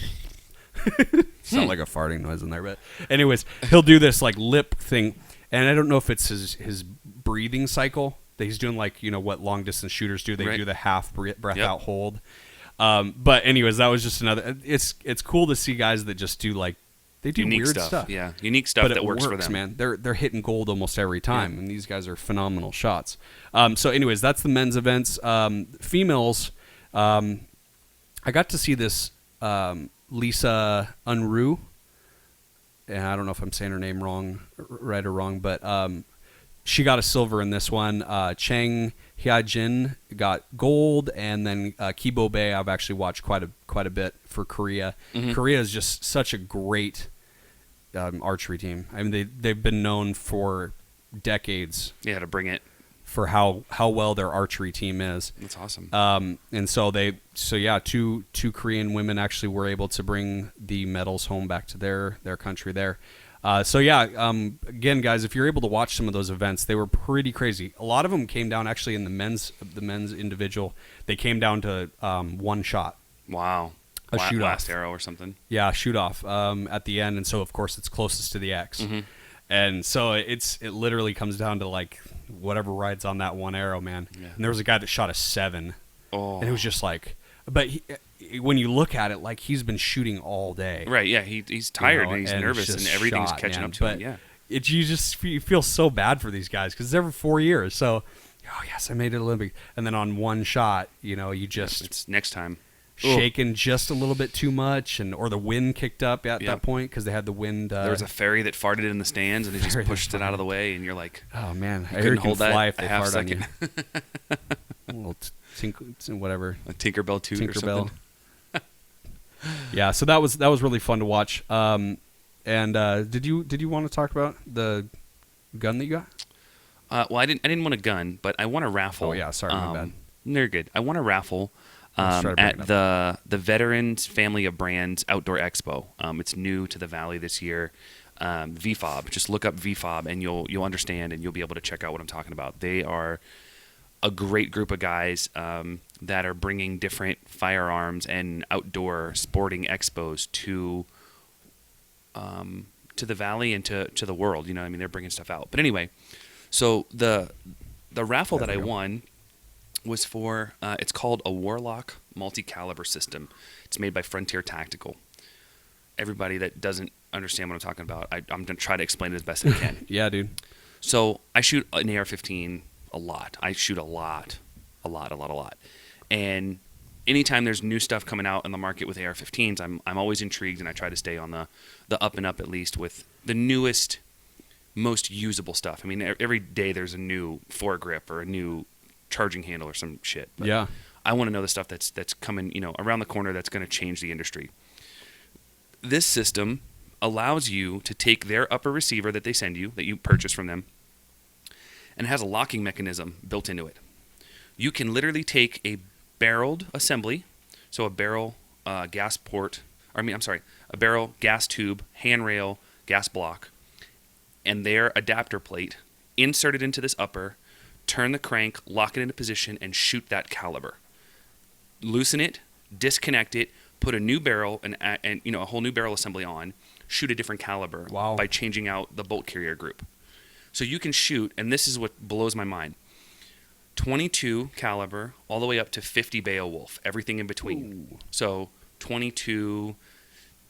Sound like a farting noise in there, but anyways, he'll do this like lip thing, and I don't know if it's his breathing cycle that he's doing, like what long distance shooters do. They do the half breath out hold. But anyways, that was just another. It's cool to see guys that just do like They do unique weird stuff. Yeah, unique stuff but that it works for them. man. They're hitting gold almost every time, and these guys are phenomenal shots. So, anyways, that's the men's events. Females, I got to see this Lisa Unruh, and I don't know if I'm saying her name right or wrong, but she got a silver in this one. Chang Hyejin got gold, and then Kibo Bay I've actually watched quite a bit for Korea. Mm-hmm. Korea is just such a great archery team. I mean, they've been known for decades. Yeah, to bring it. For how well their archery team is. That's awesome. And so two Korean women actually were able to bring the medals home back to their country there. Again, guys, if you're able to watch some of those events, they were pretty crazy. A lot of them came down actually in the men's individual. They came down to one shot. Wow. A shoot last off. arrow or something. Yeah, shoot off at the end, and so of course it's closest to the X. Mm-hmm. And so it literally comes down to like whatever rides on that one arrow, man. Yeah. And there was a guy that shot a 7. Oh. And it was just like, but when you look at it, like he's been shooting all day. Right, yeah, he's tired and he's and nervous just and everything's shot, catching man. up to but him. Yeah. You feel so bad for these guys because it's every 4 years. So, oh yes, I made it a little bit. And then on one shot, you just It's next time. shaking just a little bit too much, or the wind kicked up at that point because they had the wind. There was a fairy that farted in the stands and they just pushed it out of the way, and you're like, oh man, I couldn't heard you can hold that fly if a they half fart on you. second. A little whatever. a Tinkerbell toot or Tinkerbell. something. Yeah, so that was really fun to watch. Did you want to talk about the gun that you got? Well, I didn't want a gun, but I won a raffle. Oh yeah, sorry, my bad. They're good. I won a raffle Let's try to bring at it the Veterans Family of Brands Outdoor Expo. It's new to the Valley this year. VFOB. Just look up VFOB and you'll understand and you'll be able to check out what I'm talking about. They are a great group of guys that are bringing different firearms and outdoor sporting expos to the Valley and to the world. I mean, they're bringing stuff out. But anyway, so the raffle that I won was for it's called a Warlock multi-caliber system. It's made by Frontier Tactical. Everybody that doesn't understand what I'm talking about, I'm going to try to explain it as best I can. Yeah, dude. So I shoot an AR-15 a lot. I shoot a lot. And anytime there's new stuff coming out in the market with AR-15s, I'm always intrigued, and I try to stay on the up and up at least with the newest, most usable stuff. I mean, every day there's a new foregrip or a new charging handle or some shit. But Yeah. I want to know the stuff that's coming, around the corner that's going to change the industry. This system allows you to take their upper receiver that they send you, that you purchase from them, and it has a locking mechanism built into it. You can literally take a barreled assembly, so a barrel a barrel, gas tube, handrail, gas block, and their adapter plate, insert it into this upper, turn the crank, lock it into position, and shoot that caliber. Loosen it, disconnect it, put a new barrel and a whole new barrel assembly on, shoot a different caliber by changing out the bolt carrier group. So you can shoot, and this is what blows my mind, 22 caliber all the way up to 50 Beowulf, everything in between. Ooh. So 22,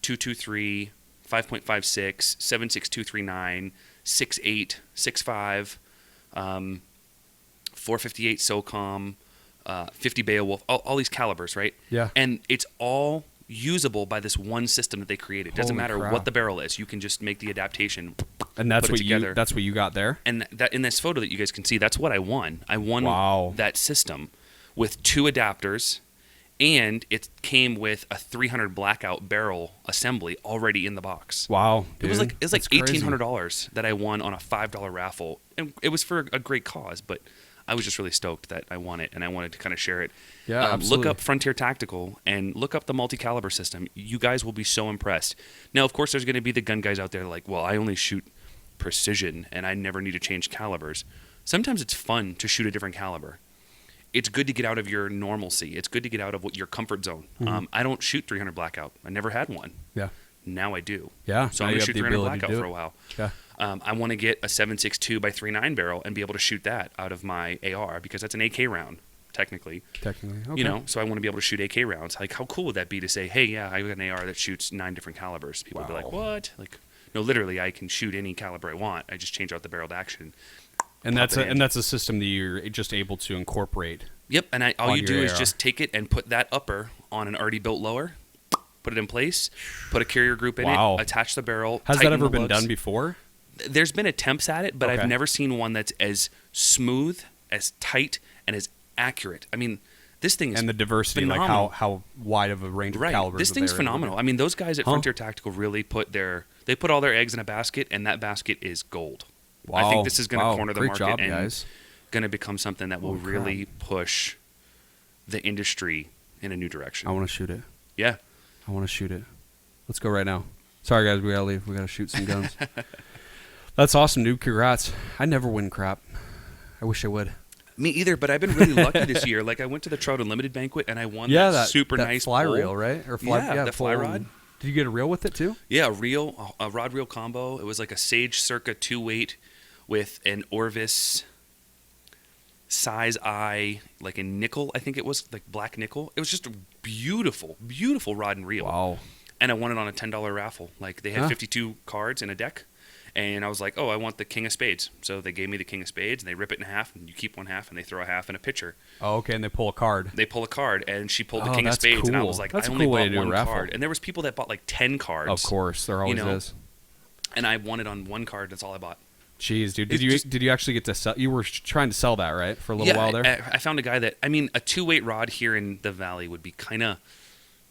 223, 5.56, 7.6239, 6.8, 6.5, 458 SOCOM, 50 Beowulf, all these calibers, right? Yeah. And it's all usable by this one system that they created. It doesn't matter what the barrel is. You can just make the adaptation. And that's what that's what you got there? And that in this photo that you guys can see, that's what I won. I won that system with 2 adapters, and it came with a 300 blackout barrel assembly already in the box. Wow, dude. It was like crazy. $1,800 that I won on a $5 raffle, and it was for a great cause. But I was just really stoked that I won it, and I wanted to kind of share it. Yeah, absolutely. Look up Frontier Tactical and look up the multi-caliber system. You guys will be so impressed. Now, of course, there's going to be the gun guys out there like, well, I only shoot precision, and I never need to change calibers. Sometimes it's fun to shoot a different caliber. It's good to get out of your normalcy. It's good to get out of your comfort zone. Mm-hmm. I don't shoot 300 blackout. I never had one. Yeah. Now I do. Yeah. So I'm going to shoot 300 blackout for a while. Yeah. I want to get a 7.62 by 3.9 barrel and be able to shoot that out of my AR because that's an AK round. technically. Technically, okay. You know, so I want to be able to shoot AK rounds. Like, how cool would that be to say, hey, yeah, I got an AR that shoots 9 different calibers? People would be like, what? Like, no, literally, I can shoot any caliber I want. I just change out the barreled action. And that's a system that you're just able to incorporate. Yep, and all on you do your is AR. just take it and put that upper on an already built lower, put it in place, put a carrier group in Wow. it, attach the barrel. Has that tighten ever the been lugs. done before? There's been attempts at it, but Okay. I've never seen one that's as smooth, as tight, and as accurate. I mean, this thing is And the diversity, phenomenal. like how wide of a range of Right. calibers. This that thing's they're able to phenomenal. do. I mean, those guys at Huh. Frontier Tactical really put all their eggs in a basket, and that basket is gold. Wow. I think this is going to Wow. corner the Great market job, and guys. going to become something that will Oh, crap. really push the industry in a new direction. I want to shoot it. Yeah. I want to shoot it. Let's go right now. Sorry, guys. We got to leave. We got to shoot some guns. That's awesome, dude. Congrats. I never win crap. I wish I would. Me either, but I've been really lucky this year. Like, I went to the Trout Unlimited banquet, and I won that super nice fly pole. reel, right? Or fly, Yeah, the fly pole. rod. Did you get a reel with it too? Yeah, a rod reel combo. It was like a Sage Circa 2-weight with an Orvis size eye, like in nickel, I think it was, like black nickel. It was just a beautiful, beautiful rod and reel. Wow. And I won it on a $10 raffle. Like, they had Huh. 52 cards in a deck. And I was like, oh, I want the King of Spades. So they gave me the King of Spades, and they rip it in half, and you keep one half, and they throw a half in a pitcher. Oh, okay. And they pull a card. They pull a card, and she pulled the Oh, King of that's Spades, and I cool. was like, That's I a only cool way bought to do a one raffle. card. And there was people that bought like 10 cards. Of course, there always know, is. And I won it on one card. That's all I bought. Jeez, dude. It's Did you actually get to sell? You were trying to sell that, right, for a little while there? I found a guy that, I mean, a 2-weight rod here in the valley would be kind of,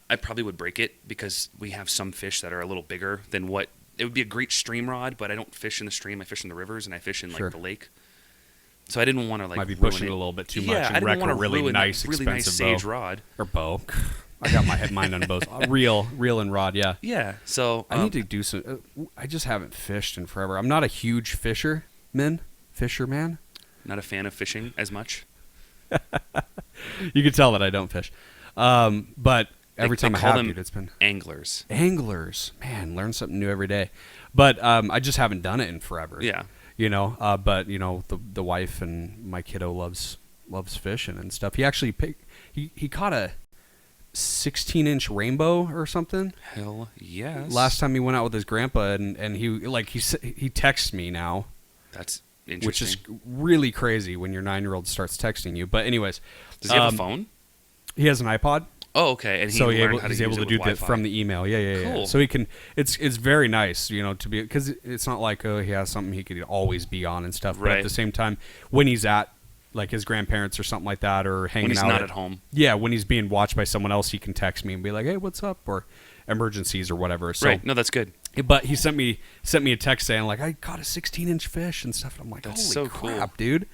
I probably would break it because we have some fish that are a little bigger than what, it would be a great stream rod, but I don't fish in the stream. I fish in the rivers, and I fish in like Sure. the lake. So I didn't want to like Might be ruin pushing it a little bit too much Yeah, and I didn't wreck want a to really ruin nice, that really nice expensive Sage bow. rod. Or bow. I got my mind on bows. Reel and rod, yeah. Yeah, so I need to do some. I just haven't fished in forever. I'm not a huge fisherman. not a fan of fishing as much. You can tell that I don't fish. But every They time I call have, them dude, it's been anglers. anglers. Man, learn something new every day. But I just haven't done it in forever. Yeah. You know, but you know, the wife and my kiddo loves fishing and stuff. He actually he caught a 16-inch rainbow or something. Hell yes. Last time he went out with his grandpa, and he texts me now, That's which interesting. is really crazy when your 9-year-old starts texting you. But anyways, Does he have a phone? He has an iPod. Oh, okay. And So learned how he's to able use to it do with that Wi-Fi. from the email. Yeah. Cool. So he can. It's very nice, you know, to be, because it's not like he has something he could always be on and stuff. But Right. at the same time, when he's at like his grandparents or something like that, or hanging when he's out not at home. Yeah, when he's being watched by someone else, he can text me and be like, "Hey, what's up?" or emergencies or whatever. So, Right. No, that's good. but he sent me a text saying like, "I caught a 16-inch fish and stuff." And I'm like, That's "Holy so cool. crap, dude!"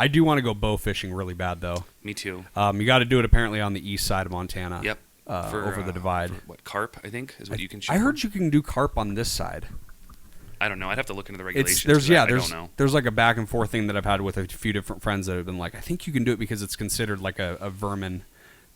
I do want to go bow fishing really bad though. Me too. You got to do it apparently on the east side of Montana. Yep. Over the divide. For what, carp, I think, is what you can shoot. I heard you can do carp on this side. I don't know. I'd have to look into the regulations. There's 'cause I don't know. there's like a back and forth thing that I've had with a few different friends that have been like, I think you can do it because it's considered like a vermin,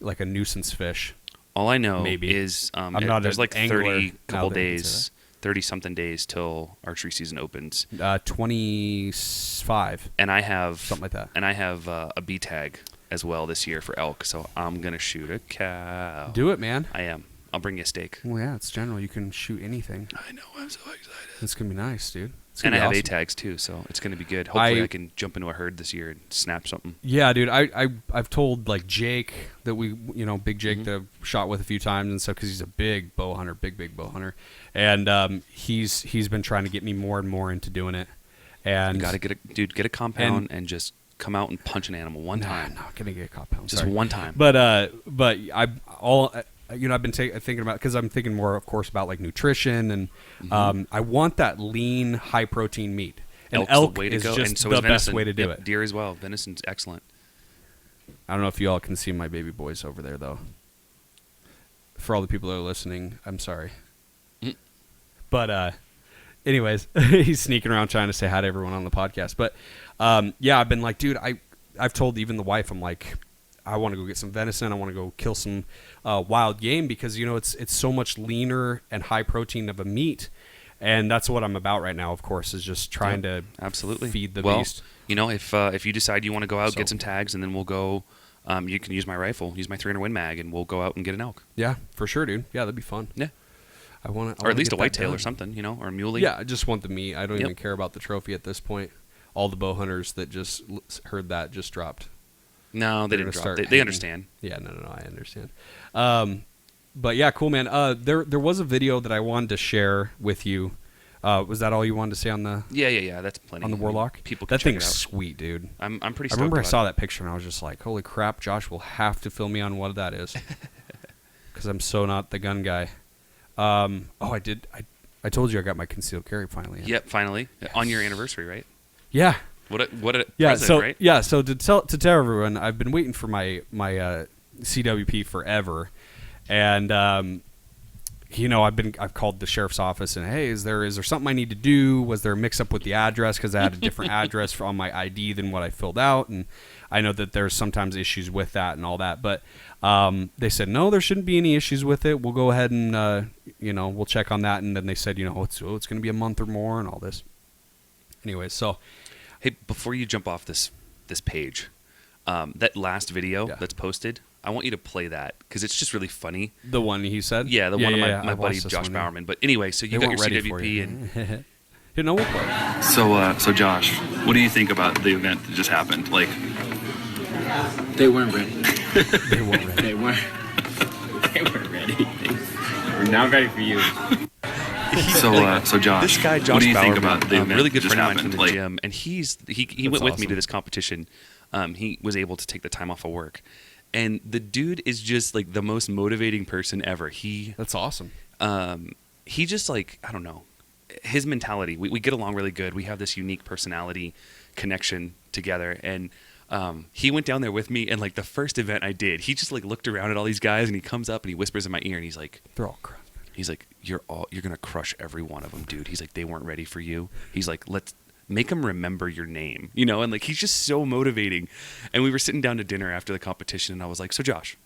like a nuisance fish. All I know Maybe. is I'm not there's an like angler 30 now couple that I can say days, 30-something days till archery season opens. 25, And I have something like that. And I have a B tag as well this year for elk, so I'm gonna shoot a cow. Do it, man. I am. I'll bring you a steak. Well, yeah, it's general. You can shoot anything. I know. I'm so excited. It's gonna be nice, dude. It's And gonna I be have awesome. A tags too, so it's gonna be good. Hopefully, I I can jump into a herd this year and snap something. Yeah, dude. I've told like Jake that Big Jake Mhm. that I've shot with a few times and stuff because he's a big bow hunter, big bow hunter, and he's been trying to get me more and more into doing it. And You gotta get a compound and just come out and punch an animal one time. I'm not gonna get a compound. Just sorry. one time. But I've been thinking about, because I'm thinking more, of course, about like nutrition, and I want that lean, high protein meat. And Elk's elk the way to is go, just and so the is best venison. way to do Yep, it. Deer as well. Venison's excellent. I don't know if you all can see my baby boys over there, though. For all the people that are listening, I'm sorry. Mm. But anyways, he's sneaking around trying to say hi to everyone on the podcast. But yeah, I've been like, dude, I've told even the wife, I'm like, I want to go get some venison. I want to go kill some wild game because, it's so much leaner and high protein of a meat. And that's what I'm about right now, of course, is just trying to Absolutely feed the well, beast. If you decide you want to go out, So- get some tags, and then we'll go you can use my rifle, use my 300 Win Mag, and we'll go out and get an elk. Yeah, for sure, dude. Yeah, that'd be fun. Yeah. I want to, Or at least a whitetail or something, or a muley. Yeah, I just want the meat. I don't even care about the trophy at this point. All the bow hunters that just heard that just dropped. No, they didn't drop. They understand. Yeah, no, I understand. But yeah, cool, man. There was a video that I wanted to share with you. Was that all you wanted to say on the? Yeah. That's plenty. On the Warlock. People can that check thing's it out. sweet, dude. I'm pretty. I Stoked remember I about saw it. that picture and I was just like, "Holy crap, Josh will have to fill me on what that is," because I'm so not the gun guy. I did. I told you I got my concealed carry finally. Yep, finally Yes. on your anniversary, right? Yeah. What a Yeah. present, So right? yeah. So to tell everyone, I've been waiting for my CWP forever, and I've called the sheriff's office and, hey, is there something I need to do? Was there a mix up with the address because I had a different address on my ID than what I filled out? And I know that there's sometimes issues with that and all that, but they said no, there shouldn't be any issues with it. We'll go ahead and we'll check on that. And then they said it's going to be a month or more and all this. Anyway, so Hey, before you jump off this page, that last video that's posted, I want you to play that because it's just really funny. the one he said, Yeah, the one of my I buddy watched this Josh one, Bowerman. But anyway, so you They got your weren't ready for CWP you. and We'll play. So Josh, what do you think about the event that just happened? Like, They weren't ready. They weren't ready. They weren't. They weren't ready. We're not ready for you. so Josh, this guy Josh what do you think Bowerman, about the event really good that just friend of mine from happened? the Like, gym, and he That's went with me awesome. to this competition. He was able to take the time off of work, and the dude is just like the most motivating person ever. That's awesome. He just like, I don't know, his mentality. We get along really good. We have this unique personality connection together, and he went down there with me. And like the first event I did, he just like looked around at all these guys, and he comes up and he whispers in my ear, and he's like, They're all crap. He's like, you're gonna crush every one of them, dude. He's like, they weren't ready for you. He's like, let's make them remember your name, and like he's just so motivating. And we were sitting down to dinner after the competition, and I was like, so Josh,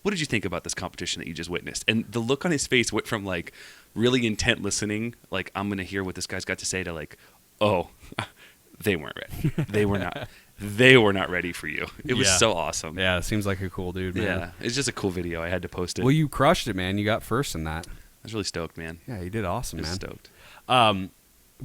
what did you think about this competition that you just witnessed? And the look on his face went from like really intent listening, like I'm gonna hear what this guy's got to say, to like, oh, they weren't ready. They were not. They were not ready for you. It was Yeah. so awesome. Yeah, seems like a cool dude, man. Yeah, it's just a cool video. I had to post it. Well, you crushed it, man. You got first in that. I was really stoked, man. Yeah, you did awesome, I was man. stoked.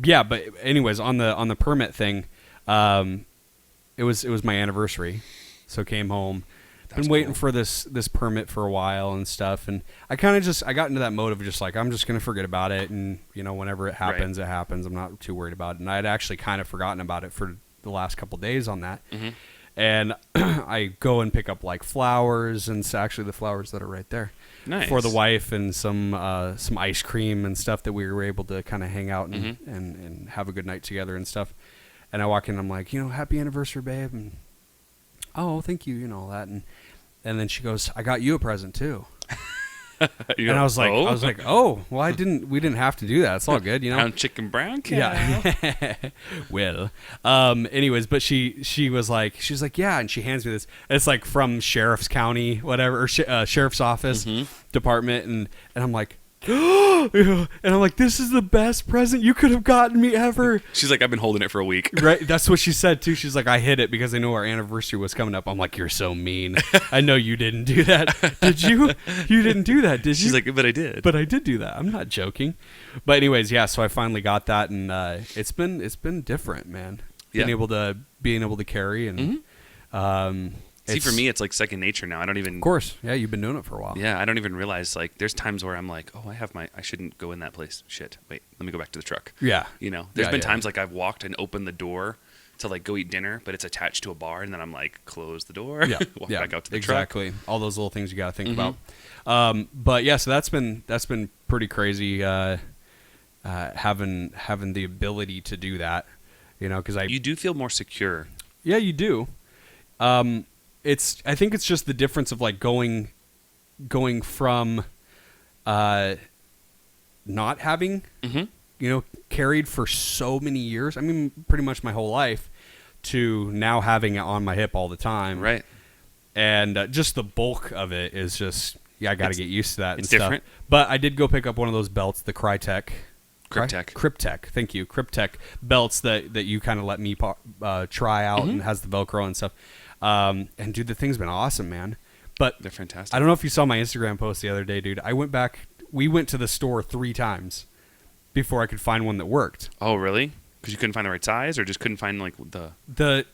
Yeah, but anyways, on the permit thing, it was my anniversary, so came home. That's Been waiting cool. for this permit for a while and stuff, and I kind of I got into that mode of just like, I'm just gonna forget about it, and whenever it happens, it happens. I'm not too worried about it, and I had actually kind of forgotten about it for the last couple days on that. Mm-hmm. And I go and pick up like flowers, and it's actually the flowers that are right there. Nice. For the wife, and some ice cream and stuff that we were able to kind of hang out and, Mm-hmm. and have a good night together and stuff. And I walk in, I'm like, happy anniversary, babe. And oh, thank you, all that. And then she goes, I got you a present too. You And know, I was like, oh, well, we didn't have to do that. It's all good, brown chicken, brown cow. Yeah. Well, anyways, but she was like, yeah, and she hands me this. It's like from Sheriff's County, whatever, or Sheriff's Office Department, and I'm like, and I'm like, this is the best present you could have gotten me ever. She's like, I've been holding it for a week. Right? That's what she said too. She's like, I hid it because I know our anniversary was coming up. I'm like, you're so mean. I know you didn't do that. Did you? You didn't do that, did you? She's like, but I did. But I did do that. I'm not joking. But anyways, yeah. So I finally got that, and it's been different, man. Yeah. Being able to carry, and See, for me, it's like second nature now. I don't even. of course, yeah. You've been doing it for a while. Yeah, I don't even realize. Like, there's times where I'm like, oh, I shouldn't go in that place. Shit. Wait, let me go back to the truck. Yeah. There's been Yeah. times like I've walked and opened the door to like go eat dinner, but it's attached to a bar, and then I'm like, cose the door. Yeah. Walk yeah. back out to the truck. Exactly. All those little things you got to think Mhm. about. But yeah, so that's been pretty crazy. Having the ability to do that, because You do feel more secure. Yeah, you do. I think it's just the difference of like going from not having Mm-hmm. carried for so many years. I mean, pretty much my whole life, to now having it on my hip all the time. Right. And just the bulk of it is just, I got to get used to that and it's stuff. different. But I did go pick up one of those belts, the Crytek. Cryptech. Thank you. Cryptech belts that you kind of let me try out and has the Velcro and stuff. And dude, the thing's been awesome, man. But they're fantastic. I don't know if you saw my Instagram post the other day, dude. We went to the store 3 times before I could find one that worked. Oh, really? Because you couldn't find the right size, or just couldn't find like the.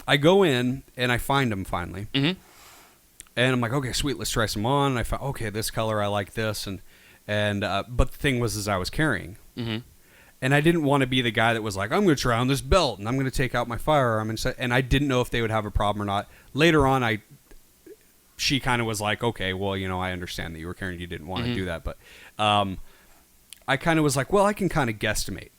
I go in and I find them finally, Mm-hmm. and I'm like, okay, sweet, let's try some on. And I found, okay, this color, I like this, and but the thing was, I was carrying, and I didn't want to be the guy that was like, I'm going to try on this belt and I'm going to take out my firearm, and I didn't know if they would have a problem or not. Later on, she kind of was like, okay, well, I understand that you were carrying, you didn't want to do that, but I kind of was like, well, I can kind of guesstimate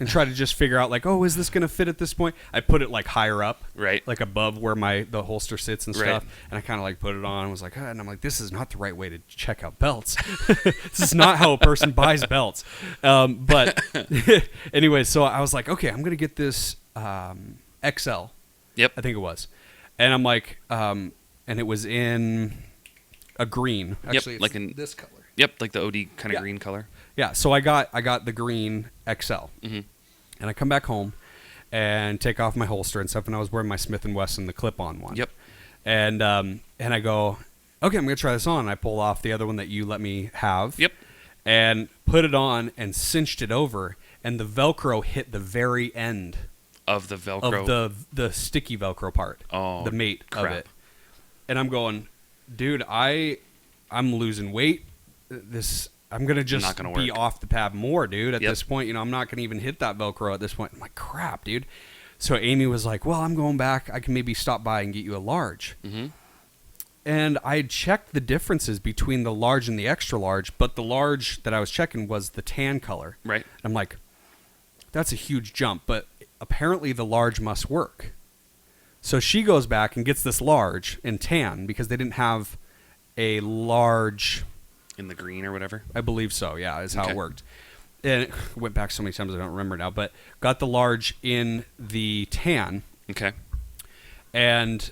and try to just figure out like, oh, is this going to fit at this point? I put it like higher up, right, like above where the holster sits and stuff, right. And I kind of like put it on and was like, and I'm like, this is not the right way to check out belts. This is not how a person buys belts. But anyway, so I was like, okay, I'm going to get this XL. Yep. I think it was. And I'm like, and it was in a green. Actually, yep, like in this color. Yep, like the OD kind of green color. Yeah, so I got the green XL, and I come back home and take off my holster and stuff, and I was wearing my Smith & Wesson, the clip-on one. Yep. And I go, okay, I'm going to try this on. And I pull off the other one that you let me have. Yep. And put it on and cinched it over, and the Velcro hit the very end of the Velcro. Of the sticky Velcro part. Oh, the mate crap. of it. And I'm going, dude, I'm losing weight. I'm going to just be off the pad more, dude, at this point. I'm not going to even hit that Velcro at this point. I'm like, crap, dude. So Amy was like, well, I'm going back. I can maybe stop by and get you a large. Mm-hmm. And I had checked the differences between the large and the extra large, but the large that I was checking was the tan color. Right. I'm like, that's a huge jump, but apparently the large must work. So she goes back and gets this large in tan because they didn't have a large... in the green or whatever? I believe so, yeah, is how it worked. And it went back so many times I don't remember now, but got the large in the tan. Okay. And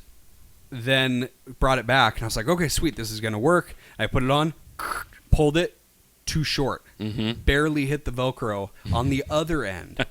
then brought it back, and I was like, okay, sweet, this is going to work. I put it on, pulled it, too short. Mm-hmm. Barely hit the Velcro on the other end.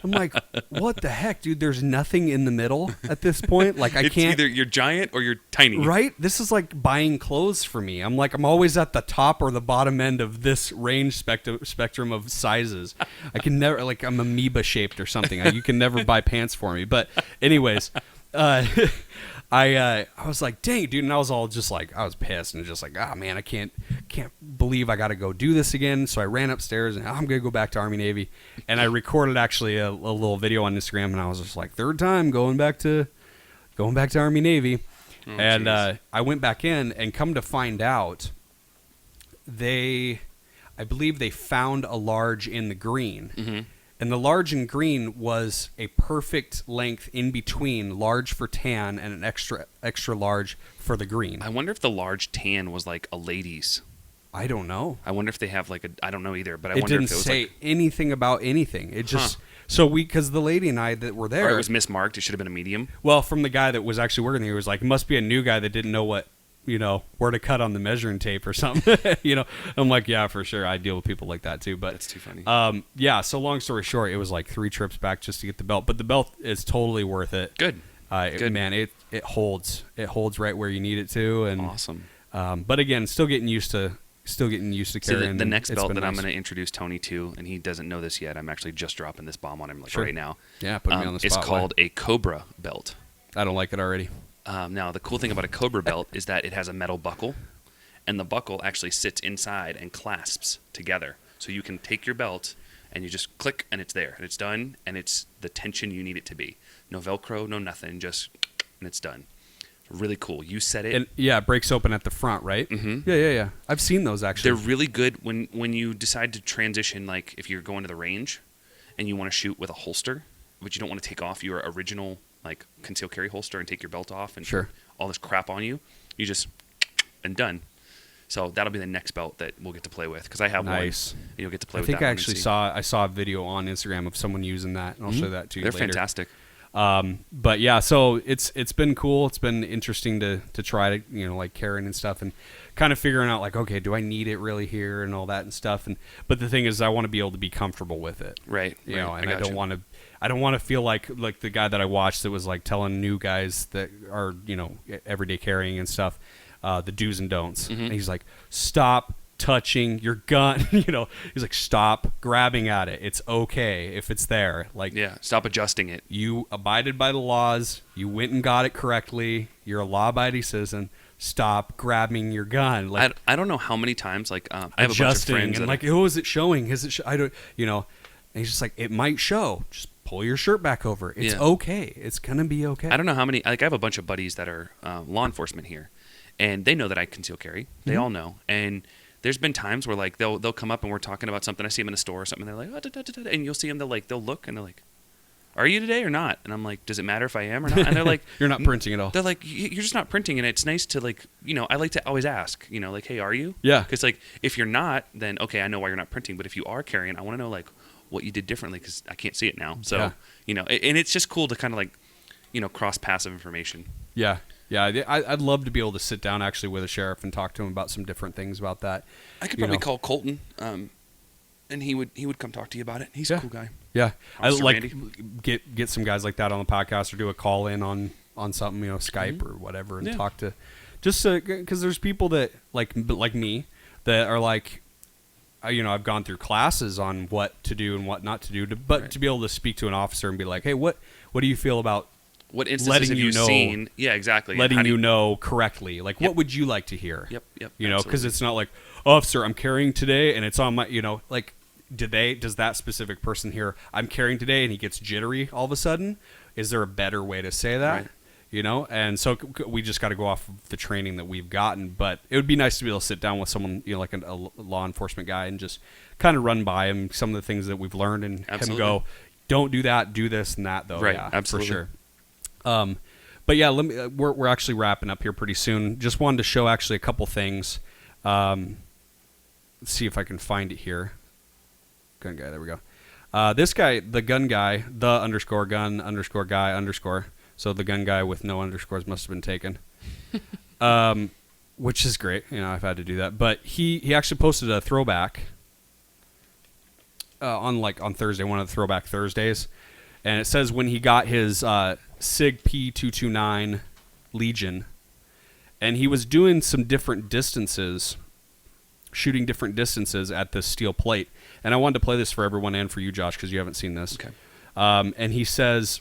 I'm like, what the heck, dude? There's nothing in the middle at this point. Like, it's can't. Either you're giant or you're tiny. Right? This is like buying clothes for me. I'm like, I'm always at the top or the bottom end of this range spectrum of sizes. I can never, like, I'm amoeba shaped or something. You can never buy pants for me. But anyways, I was like, dang, dude, and I was all just like, I was pissed and just like, man, I can't believe I got to go do this again. So I ran upstairs and I'm gonna go back to Army Navy, and I recorded actually a little video on Instagram, and I was just like, third time going back to Army Navy, and I went back in, and come to find out, I believe they found a large in the green. Mm-hmm. And the large in green was a perfect length in between large for tan and an extra large for the green. I wonder if the large tan was like a lady's. I don't know. I wonder if they have like I don't know either, but I wonder if it was It didn't say like, anything about anything. It just because the lady and I that were there, or it was mismarked. It should have been a medium. Well, from the guy that was actually working there, he was like, it must be a new guy that didn't know what, where to cut on the measuring tape or something. I'm like, yeah, for sure. I deal with people like that too. But that's too funny. Yeah. So long story short, it was like 3 trips back just to get the belt, but the belt is totally worth it. Good. Good. Man, it holds. It holds right where you need it to, and awesome. But again, still getting used to carrying. So the next belt that nice. I'm going to introduce Tony to, and he doesn't know this yet. I'm actually just dropping this bomb on him right now. Yeah, put me on the spot. It's called a Cobra belt. I don't like it already. Now, the cool thing about a Cobra belt is that it has a metal buckle, and the buckle actually sits inside and clasps together. So you can take your belt, and you just click, and it's there, and it's done, and it's the tension you need it to be. No Velcro, no nothing, just, and it's done. Really cool. You set it. And it breaks open at the front, right? Mm-hmm. Yeah. I've seen those, actually. They're really good when you decide to transition, like if you're going to the range, and you want to shoot with a holster, but you don't want to take off your original like concealed carry holster and take your belt off and put all this crap on you. You just and done. So that'll be the next belt that we'll get to play with because I have one. And you'll get to play with that. I think I saw a video on Instagram of someone using that, and I'll show that to you They're later. fantastic. But yeah, so it's been cool. It's been interesting to try to, like carrying and stuff and kind of figuring out like, okay, do I need it really here and all that and stuff. But the thing is, I want to be able to be comfortable with it. Right. And I don't want to feel like the guy that I watched that was like telling new guys that are, everyday carrying and stuff, the do's and don'ts. Mm-hmm. And he's like, stop touching your gun. He's like, stop grabbing at it. It's okay if it's there. Like, Yeah. Stop adjusting it. you abided by the laws. You went and got it correctly. You're a law-abiding citizen. Stop grabbing your gun. Like, I don't know how many times, like, I have a bunch of adjusting friends and that like, oh, is it showing? Is it? I don't. And he's just like, it might show. Just pull your shirt back over. It's Yeah. okay. It's gonna be okay. I don't know how many. Like, I have a bunch of buddies that are law enforcement here, and they know that I conceal carry. They all know. And there's been times where like they'll come up and we're talking about something. I see them in a store or something. And they're like, oh, da, da, da, da, and you'll see them. They'll look and they're like, are you today or not? And I'm like, does it matter if I am or not? And they're like, You're not printing at all. They're like, you're just not printing, and it's nice to like, I like to always ask, like, hey, are you? Yeah. Because like, if you're not, then okay, I know why you're not printing. But if you are carrying, I want to know like what you did differently because I can't see it now. So and it's just cool to kind of like, cross passive information. Yeah. Yeah, I'd love to be able to sit down actually with a sheriff and talk to him about some different things about that. I could probably call Colton, and he would come talk to you about it. He's a cool guy. Yeah, I Officer like Randy. get some guys like that on the podcast or do a call in on something, Skype or whatever, and talk to just because there's people that like me that are like, I've gone through classes on what to do and what not to do, but to be able to speak to an officer and be like, hey, what do you feel about what instances have you seen? Yeah, exactly. Letting you know correctly. Like, what would you like to hear? Yep. Because it's not like, officer, I'm carrying today, and it's on my, like, does that specific person hear, I'm carrying today, and he gets jittery all of a sudden? Is there a better way to say that? Right. And so we just got to go off of the training that we've gotten. But it would be nice to be able to sit down with someone, like a law enforcement guy, and just kind of run by him some of the things that we've learned and him go, don't do that, do this and that, though. Right, yeah, absolutely. For sure. But yeah, we're actually wrapping up here pretty soon. Just wanted to show actually a couple things. Let's see if I can find it here. Gun guy, there we go. This guy, the gun guy, _gun_guy_. So the gun guy with no underscores must have been taken. Which is great. I've had to do that. But he actually posted a throwback on Thursday, one of the throwback Thursdays. And it says when he got his SIG P229 Legion, and he was doing some different distances, shooting different distances at this steel plate. And I wanted to play this for everyone and for you, Josh, because you haven't seen this. Okay. And he says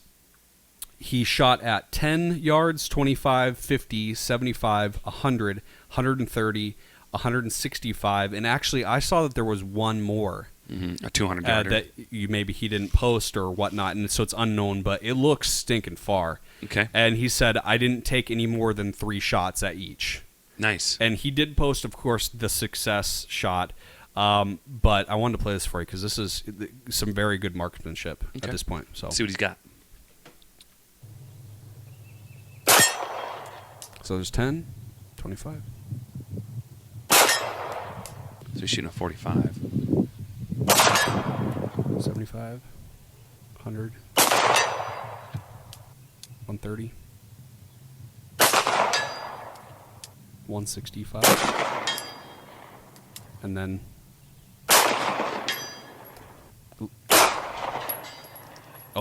he shot at 10 yards, 25, 50, 75, 100, 130, 165. And actually, I saw that there was one more. Mm-hmm. A 200-yarder. That maybe he didn't post or whatnot, and so it's unknown, but it looks stinking far. Okay. And he said, I didn't take any more than 3 shots at each. Nice. And he did post, of course, the success shot, but I wanted to play this for you because this is some very good marksmanship at this point. So see what he's got. So there's 10, 25. So he's shooting a 45. 75, 100, 130, 165, and then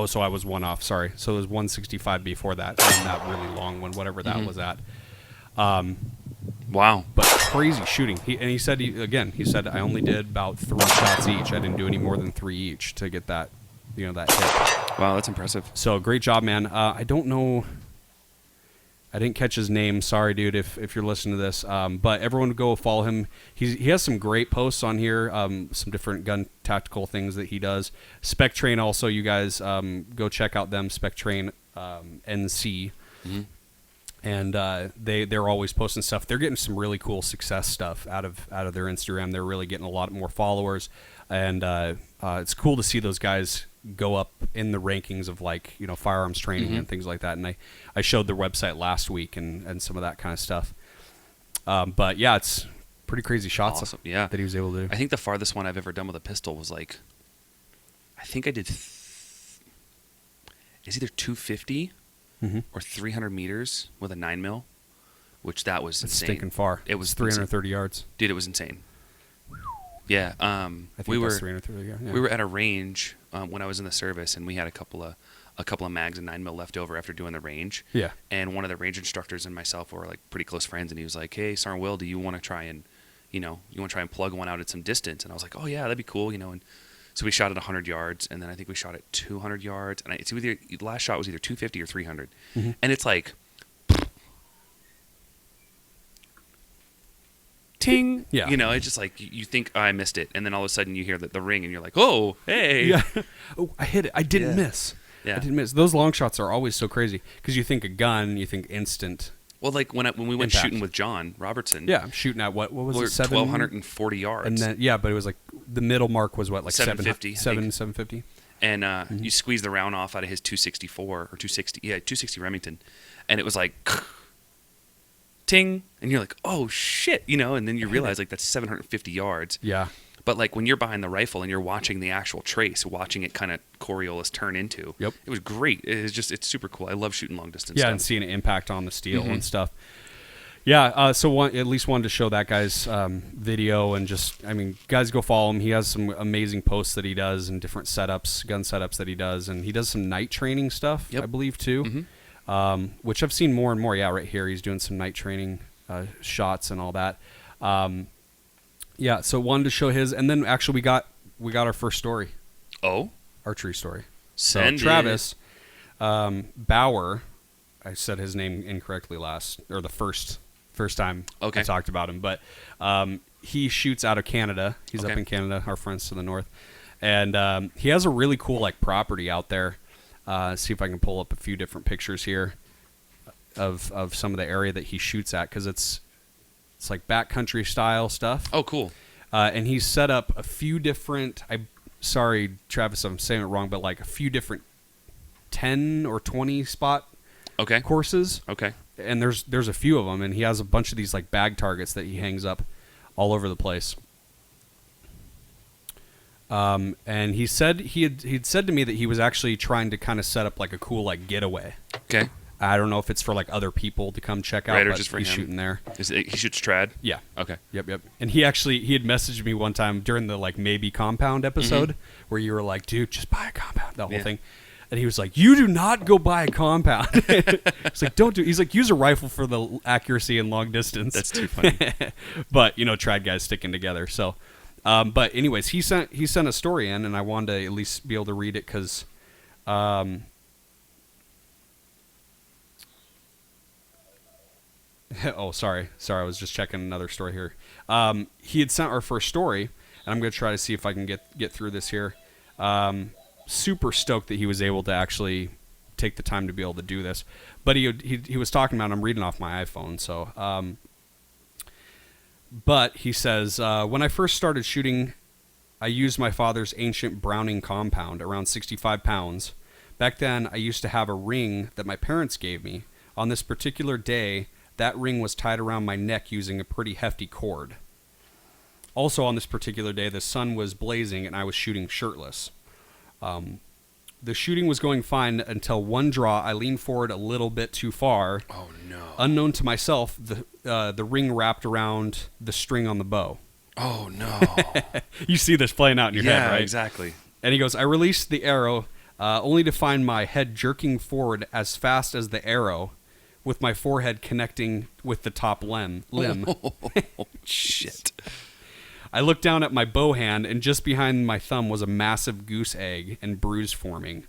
so I was one off, sorry. So it was 165 before that, and that really long one, whatever that was at. Wow. But crazy shooting. He said, he said, I only did about 3 shots each. I didn't do any more than 3 each to get that, that hit. Wow, that's impressive. So great job, man. I don't know. I didn't catch his name. Sorry, dude, if you're listening to this. But everyone go follow him. He has some great posts on here, some different gun tactical things that he does. Spec Train also, you guys go check out them, Spec Train NC. Mm-hmm. And they're always posting stuff. They're getting some really cool success stuff out of their Instagram. They're really getting a lot more followers, and it's cool to see those guys go up in the rankings of firearms training and things like that. And I showed their website last week and some of that kind of stuff. But yeah, it's pretty crazy shots awesome. Yeah. that he was able to do. I think the farthest one I've ever done with a pistol was I think I did is either 250 Mm-hmm. or 300 meters with a 9mm, which that was It's insane. stinking far. It was It's 330 yards. Dude, it was insane. Yeah, I think we that's were 330 yards. Yeah. we were at a range when I was in the service, and we had a couple of mags and 9mm left over after doing the range. Yeah. And one of the range instructors and myself were like pretty close friends, and he was like, "Hey, Sergeant Will, do you want to try and, plug one out at some distance?" And I was like, "Oh yeah, that'd be cool, And so we shot at 100 yards, and then I think we shot at 200 yards, and it's either the last shot was either 250 or 300, Mm-hmm. and it's like, ting, Yeah. It's just like you think, oh, I missed it, and then all of a sudden you hear the ring, and you're like, oh, hey, Yeah. Oh, I hit it. I didn't Yeah. miss. Yeah. I didn't miss. Those long shots are always so crazy because you think a gun, you think instant. Well, like when we went Impact. shooting with John Robertson, Yeah, I'm shooting at what was we were it? 1,240 yards, And then but it was like the middle mark was what, like 750, I think. 750. and you squeeze the round off out of his 264 or 260 Remington, and it was like ting, and you're like, oh shit, and then you realize like that's 750 yards. Yeah. But like when you're behind the rifle and you're watching the actual trace, watching it kind of Coriolis turn into, Yep. it was great. It's super cool. I love shooting long distance. Yeah, stuff. and seeing an impact on the steel Mhm. and stuff. Yeah, so at least wanted to show that guy's video and guys, go follow him. He has some amazing posts that he does and different setups, gun setups that he does, and he does some night training stuff, Yep. I believe, too, which I've seen more and more. Yeah, right here, he's doing some night training shots and all that. Yeah, so wanted to show his, and then actually we got our first story, Oh, archery story. send So Travis Bauer, I said his name incorrectly the first time Okay. I talked about him, but he shoots out of Canada. He's Okay. up in Canada, our friends to the north, and he has a really cool property out there. See if I can pull up a few different pictures here of some of the area that he shoots at, because it's like backcountry style stuff. Oh, cool. And he's set up a few different. Sorry, Travis, I'm saying it wrong, but like a few different 10 or 20 spot Okay. courses. Okay. And there's a few of them, and he has a bunch of these like bag targets that he hangs up all over the place. And he said he'd said to me that he was actually trying to kind of set up like a cool like getaway. Okay. I don't know if it's for like other people to come check out, Right, or but just for he's him. shooting there. He shoots trad. Yeah. Okay. Yep. And he had messaged me one time during the like maybe compound episode where you were like, dude, just buy a compound, that whole Yeah. thing. And he was like, you do not go buy a compound. It's like, don't do. He's like, use a rifle for the accuracy and long distance. That's too funny. But trad guys sticking together. So, but anyways, he sent a story in, and I wanted to at least be able to read it because, oh, sorry, I was just checking another story here. He had sent our first story, and I'm going to try to see if I can get through this here. Super stoked that he was able to actually take the time to be able to do this. But he was talking about, I'm reading off my iPhone, so. But he says, when I first started shooting, I used my father's ancient Browning compound, around 65 pounds. Back then, I used to have a ring that my parents gave me. On this particular day, that ring was tied around my neck using a pretty hefty cord. Also on this particular day, the sun was blazing and I was shooting shirtless. The shooting was going fine until one draw, I leaned forward a little bit too far. Oh no. Unknown to myself, the ring wrapped around the string on the bow. Oh no. You see this playing out in your head, Yeah, right? exactly. And he goes, I released the arrow, only to find my head jerking forward as fast as the arrow, with my forehead connecting with the top limb. Shit. I looked down at my bow hand, and just behind my thumb was a massive goose egg and bruise forming,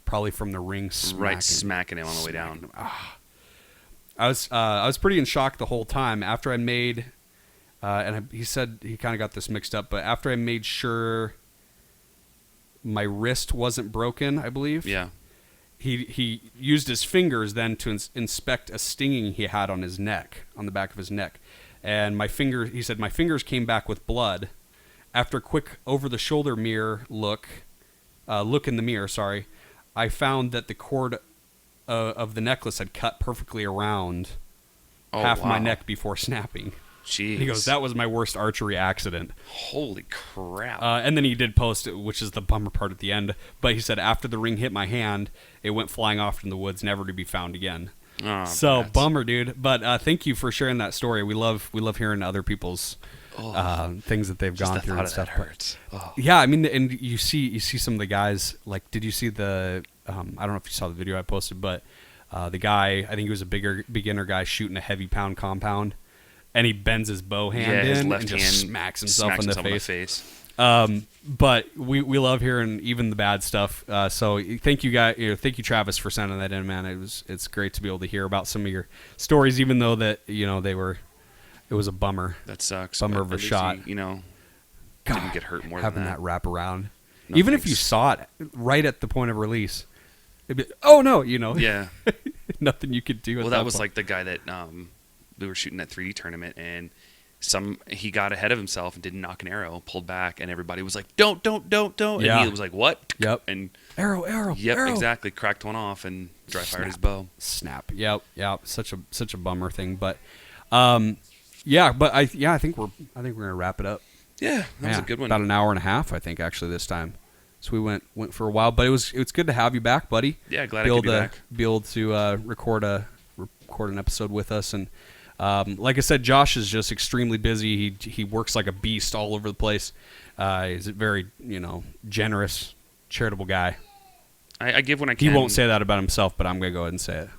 probably from the ring smacking. Right, smacking him on the way down. I was pretty in shock the whole time. After I made, he said he kind of got this mixed up, but after I made sure my wrist wasn't broken, I believe. Yeah. He used his fingers then to inspect a stinging he had on his neck, on the back of his neck. And he said, my fingers came back with blood. After a quick over-the-shoulder mirror look in the mirror, I found that the cord of the necklace had cut perfectly around half my neck before snapping. Jeez. He goes, that was my worst archery accident. Holy crap. And then he did post it, which is the bummer part at the end. But he said, after the ring hit my hand, it went flying off in the woods, never to be found again. Oh, So that's- bummer, dude. But thank you for sharing that story. We love hearing other people's things that they've just gone the through thought and of stuff. that But- hurts. Oh. yeah, I mean, and you see some of the guys. Like, did you see the? I don't know if you saw the video I posted, but the guy, I think he was a beginner guy shooting a heavy pound compound, and he bends his bow hand his in left and hand just smacks himself in the face. But we love hearing even the bad stuff. So thank you guys, thank you Travis for sending that in, man. It's great to be able to hear about some of your stories, even though that it was a bummer. That sucks. Bummer but of a at least shot. You didn't get hurt more having than that wrap around. No, even if thanks. you saw it right at the point of release, it'd be, oh no, Yeah. nothing you could do. Well, at that was point. like the guy that we were shooting that 3D tournament, and he got ahead of himself and didn't knock an arrow, pulled back, and everybody was like, "Don't!" Yeah. And he was like, "What?" Yep. And arrow, yep, arrow. exactly, cracked one off and dry fired his Snap. bow. Snap. Yep. Such a bummer thing, but yeah. But I think we're gonna wrap it up. Yeah, that was a good one. About an hour and a half, I think, actually this time. So we went for a while, but it was good to have you back, buddy. Yeah, glad I could be back. Be able to record an episode with us, and like I said, Josh is just extremely busy. He works like a beast all over the place. He's a very generous, charitable guy. I give when I He can. won't say that about himself, but I'm gonna go ahead and say it.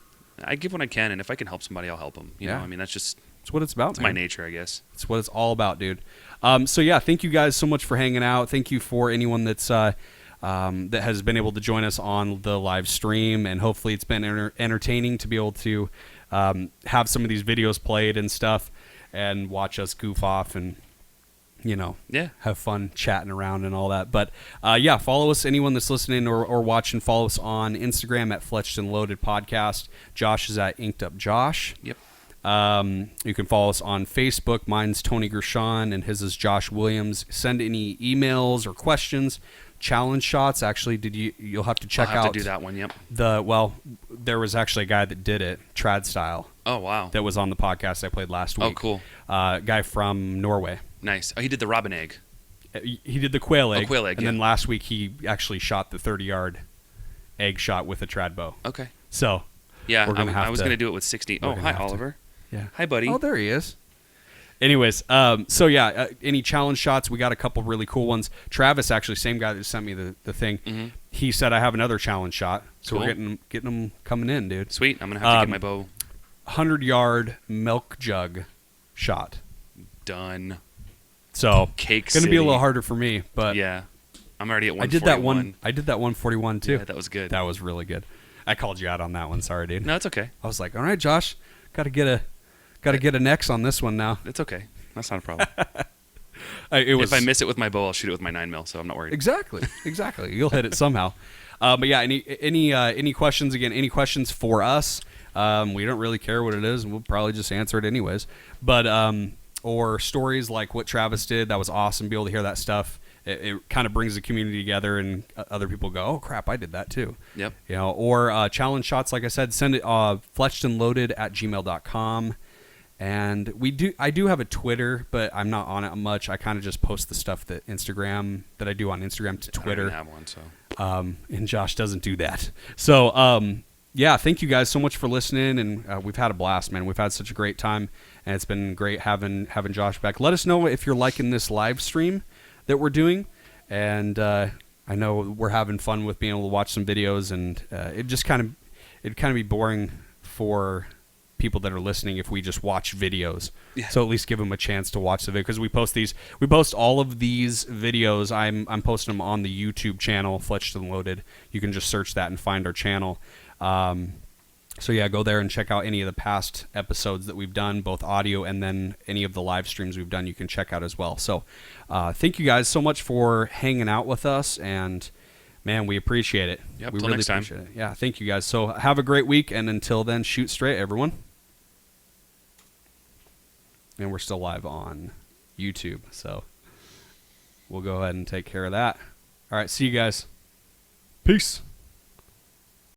I give when I can, and if I can help somebody, I'll help them. You know, I mean, that's just It's what it's about. it's man. my nature, I guess. It's what it's all about, dude. So yeah, thank you guys so much for hanging out. Thank you for anyone that's that has been able to join us on the live stream, and hopefully it's been entertaining to be able to have some of these videos played and stuff, and watch us goof off and have fun chatting around and all that. But yeah, follow us. Anyone that's listening or watching, follow us on Instagram at Fletched and Loaded Podcast. Josh is at Inked Up Josh. Yep. You can follow us on Facebook. Mine's Tony Gershon, and his is Josh Williams. Send any emails or questions. Challenge shots. Actually, you'll have to check I'll have out to do that one. Yep. There was actually a guy that did it, trad style, Oh wow. that was on the podcast I played last week. Oh cool. Guy from Norway. Nice. Oh, he did the robin egg. He did the quail egg. quail egg, and yeah. then last week he actually shot the 30-yard egg shot with a trad bow. Okay. So Yeah, we're gonna I have was to- gonna do it with 60. we're Oh, gonna hi have to- Oliver. yeah. Hi buddy. Oh, there he is. Anyways, so yeah, any challenge shots? We got a couple really cool ones. Travis, actually, same guy that sent me the thing. Mhm. He said I have another challenge shot, so we're Cool. getting them coming in, dude. Sweet. I'm gonna have to get my bow 100-yard milk jug shot. done. So Cake gonna be a City. little harder for me, but Yeah. I'm already at I 141. did that 141 too. Yeah, that was good. That was really good. I called you out on that one. Sorry, dude. No, it's okay. I was like, all right, Josh, got to get a next on this one now. It's okay. That's not a problem. If If I miss it with my bow, I'll shoot it with my 9mm, so I'm not worried. Exactly. You'll hit it somehow. But yeah, any questions? Again, any questions for us? We don't really care what it is, and we'll probably just answer it anyways. But or stories like what Travis did, that was awesome. Be able to hear that stuff. It kind of brings the community together, and other people go, "Oh crap, I did that too." Yep. Or challenge shots, like I said, send it fletchedandloaded@gmail.com. And I do have a Twitter, but I'm not on it much. I kind of just post the stuff that I do on Instagram to I don't Twitter. even have one, so. And Josh doesn't do that. So, yeah, thank you guys so much for listening, and we've had a blast, man. We've had such a great time, and it's been great having Josh back. Let us know if you're liking this live stream that we're doing, and I know we're having fun with being able to watch some videos, and it'd kind of be boring for people that are listening if we just watch videos. Yeah. So at least give them a chance to watch the video, because we post all of these videos. I'm posting them on the YouTube channel, Fletched and Loaded. You can just search that and find our channel. So yeah, go there and check out any of the past episodes that we've done, both audio and then any of the live streams we've done. You can check out as well. So thank you guys so much for hanging out with us, and man, we appreciate it. Yep, we till really next time. appreciate it. Yeah, thank you guys. So have a great week, and until then, shoot straight, everyone. And we're still live on YouTube, so we'll go ahead and take care of that. All right, see you guys. Peace.